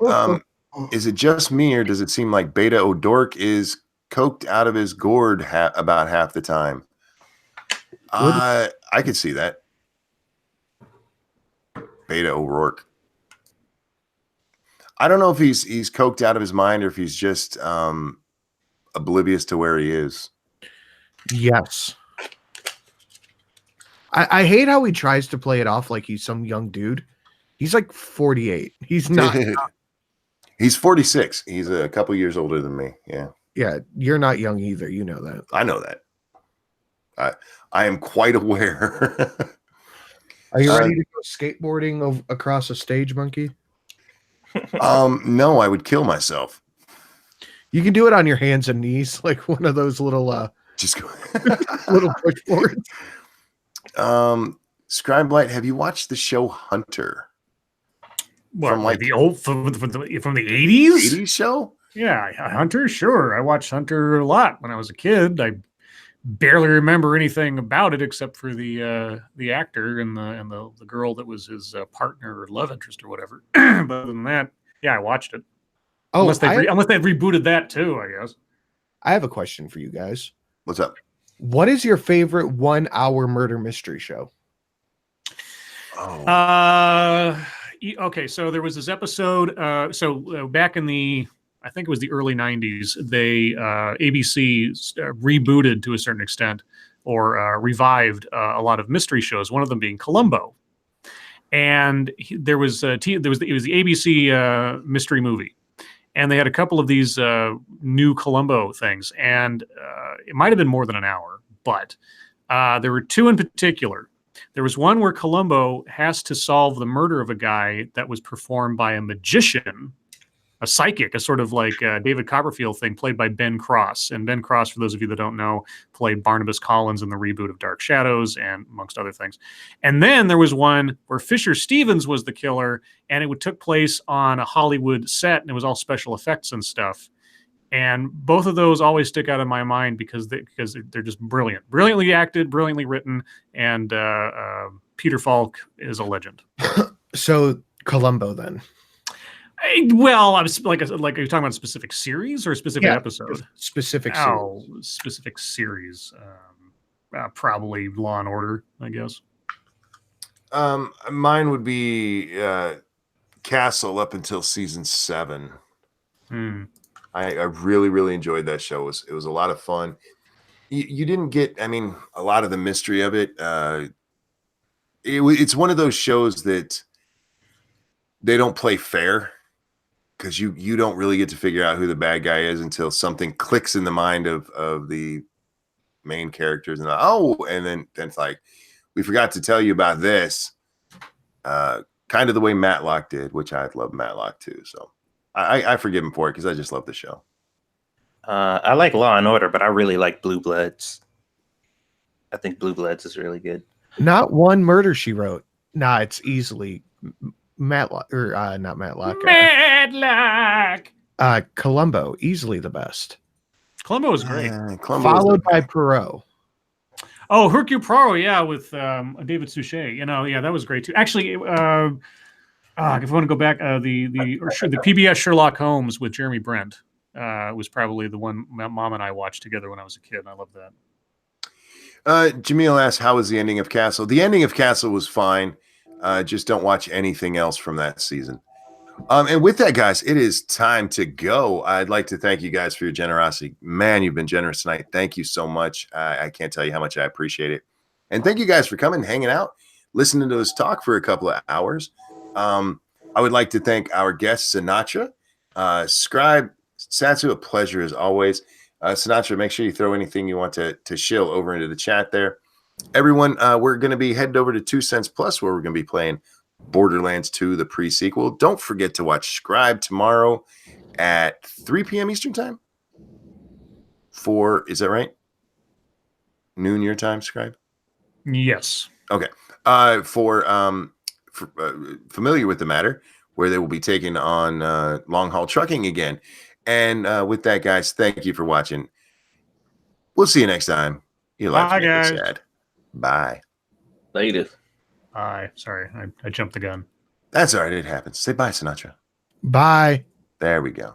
that. Is it just me, or does it seem like Beta O'Dork is coked out of his gourd about half the time? I could see that. Beta O'Rourke. I don't know if he's coked out of his mind or if he's just oblivious to where he is. Yes. I hate how he tries to play it off like he's some young dude. He's like 48. He's not. He's 46. He's a couple years older than me. Yeah. Yeah, you're not young either. You know that. I know that. I am quite aware. Are you ready to go skateboarding across a stage, monkey? No, I would kill myself. You can do it on your hands and knees, like one of those little just go little push boards. Scribe Light, have you watched the show Hunter? What, from like the old from the 80s? 80s show? Yeah, Hunter, sure. I watched Hunter a lot when I was a kid. I barely remember anything about it except for the actor and the girl that was his partner or love interest or whatever. But other than that, yeah, I watched it. Oh, unless they've rebooted that too, I guess. I have a question for you guys. What's up? What is your favorite 1 hour murder mystery show? Okay, so there was this episode. Back in the, I think it was the early 90s, they ABC rebooted to a certain extent or revived a lot of mystery shows, one of them being Columbo. And it was the ABC mystery movie. And they had a couple of these new Columbo things. And it might have been more than an hour, but there were two in particular. There was one where Columbo has to solve the murder of a guy that was performed by a magician, a psychic, a sort of like David Copperfield thing played by Ben Cross. And Ben Cross, for those of you that don't know, played Barnabas Collins in the reboot of Dark Shadows and amongst other things. And then there was one where Fisher Stevens was the killer, and it took place on a Hollywood set, and it was all special effects and stuff. And both of those always stick out in my mind because they're just brilliant. Brilliantly acted, brilliantly written, and Peter Falk is a legend. So Columbo then. Well, I was like are you talking about a specific series or a specific episode? Specific series. Specific series. Probably Law and Order, I guess. Mine would be Castle up until season 7. I really, really enjoyed that show. It was a lot of fun. You didn't get, a lot of the mystery of it. It's one of those shows that they don't play fair because you don't really get to figure out who the bad guy is until something clicks in the mind of the main characters. And then it's like, we forgot to tell you about this. Kind of the way Matlock did, which I love Matlock too. So I forgive him for it because I just love the show. I like Law and Order, but I really like Blue Bloods. I think Blue Bloods is really good. Not one Murder, She Wrote. Nah, it's easily Matlock, or not Matlock. Madlock. Columbo, easily the best. Columbo was great. Followed by Perot. Oh, Hercule Poirot, yeah, with David Suchet. You know, yeah, that was great too. Actually, if I want to go back, the PBS Sherlock Holmes with Jeremy Brent was probably the one Mom and I watched together when I was a kid, and I loved that. Jamil asks, how was the ending of Castle? The ending of Castle was fine. Just don't watch anything else from that season. And with that, guys, it is time to go. I'd like to thank you guys for your generosity. Man, you've been generous tonight. Thank you so much. I can't tell you how much I appreciate it. And thank you guys for coming, hanging out, listening to us talk for a couple of hours. I would like to thank our guest, Sinatra, Scribe, Satsu, a pleasure as always. Sinatra, make sure you throw anything you want to shill over into the chat there. Everyone, we're going to be headed over to 2 Cents Plus, where we're going to be playing Borderlands 2, the pre-sequel. Don't forget to watch Scribe tomorrow at 3 p.m. Eastern time. Is that right? Noon your time, Scribe? Yes. Okay. For familiar with the matter, where they will be taking on long haul trucking again. And with that, guys, thank you for watching. We'll see you next time. Your life Bye, make guys. you sad. Bye. Later. Sorry, I jumped the gun. That's all right. It happens. Say bye, Sinatra. Bye. There we go.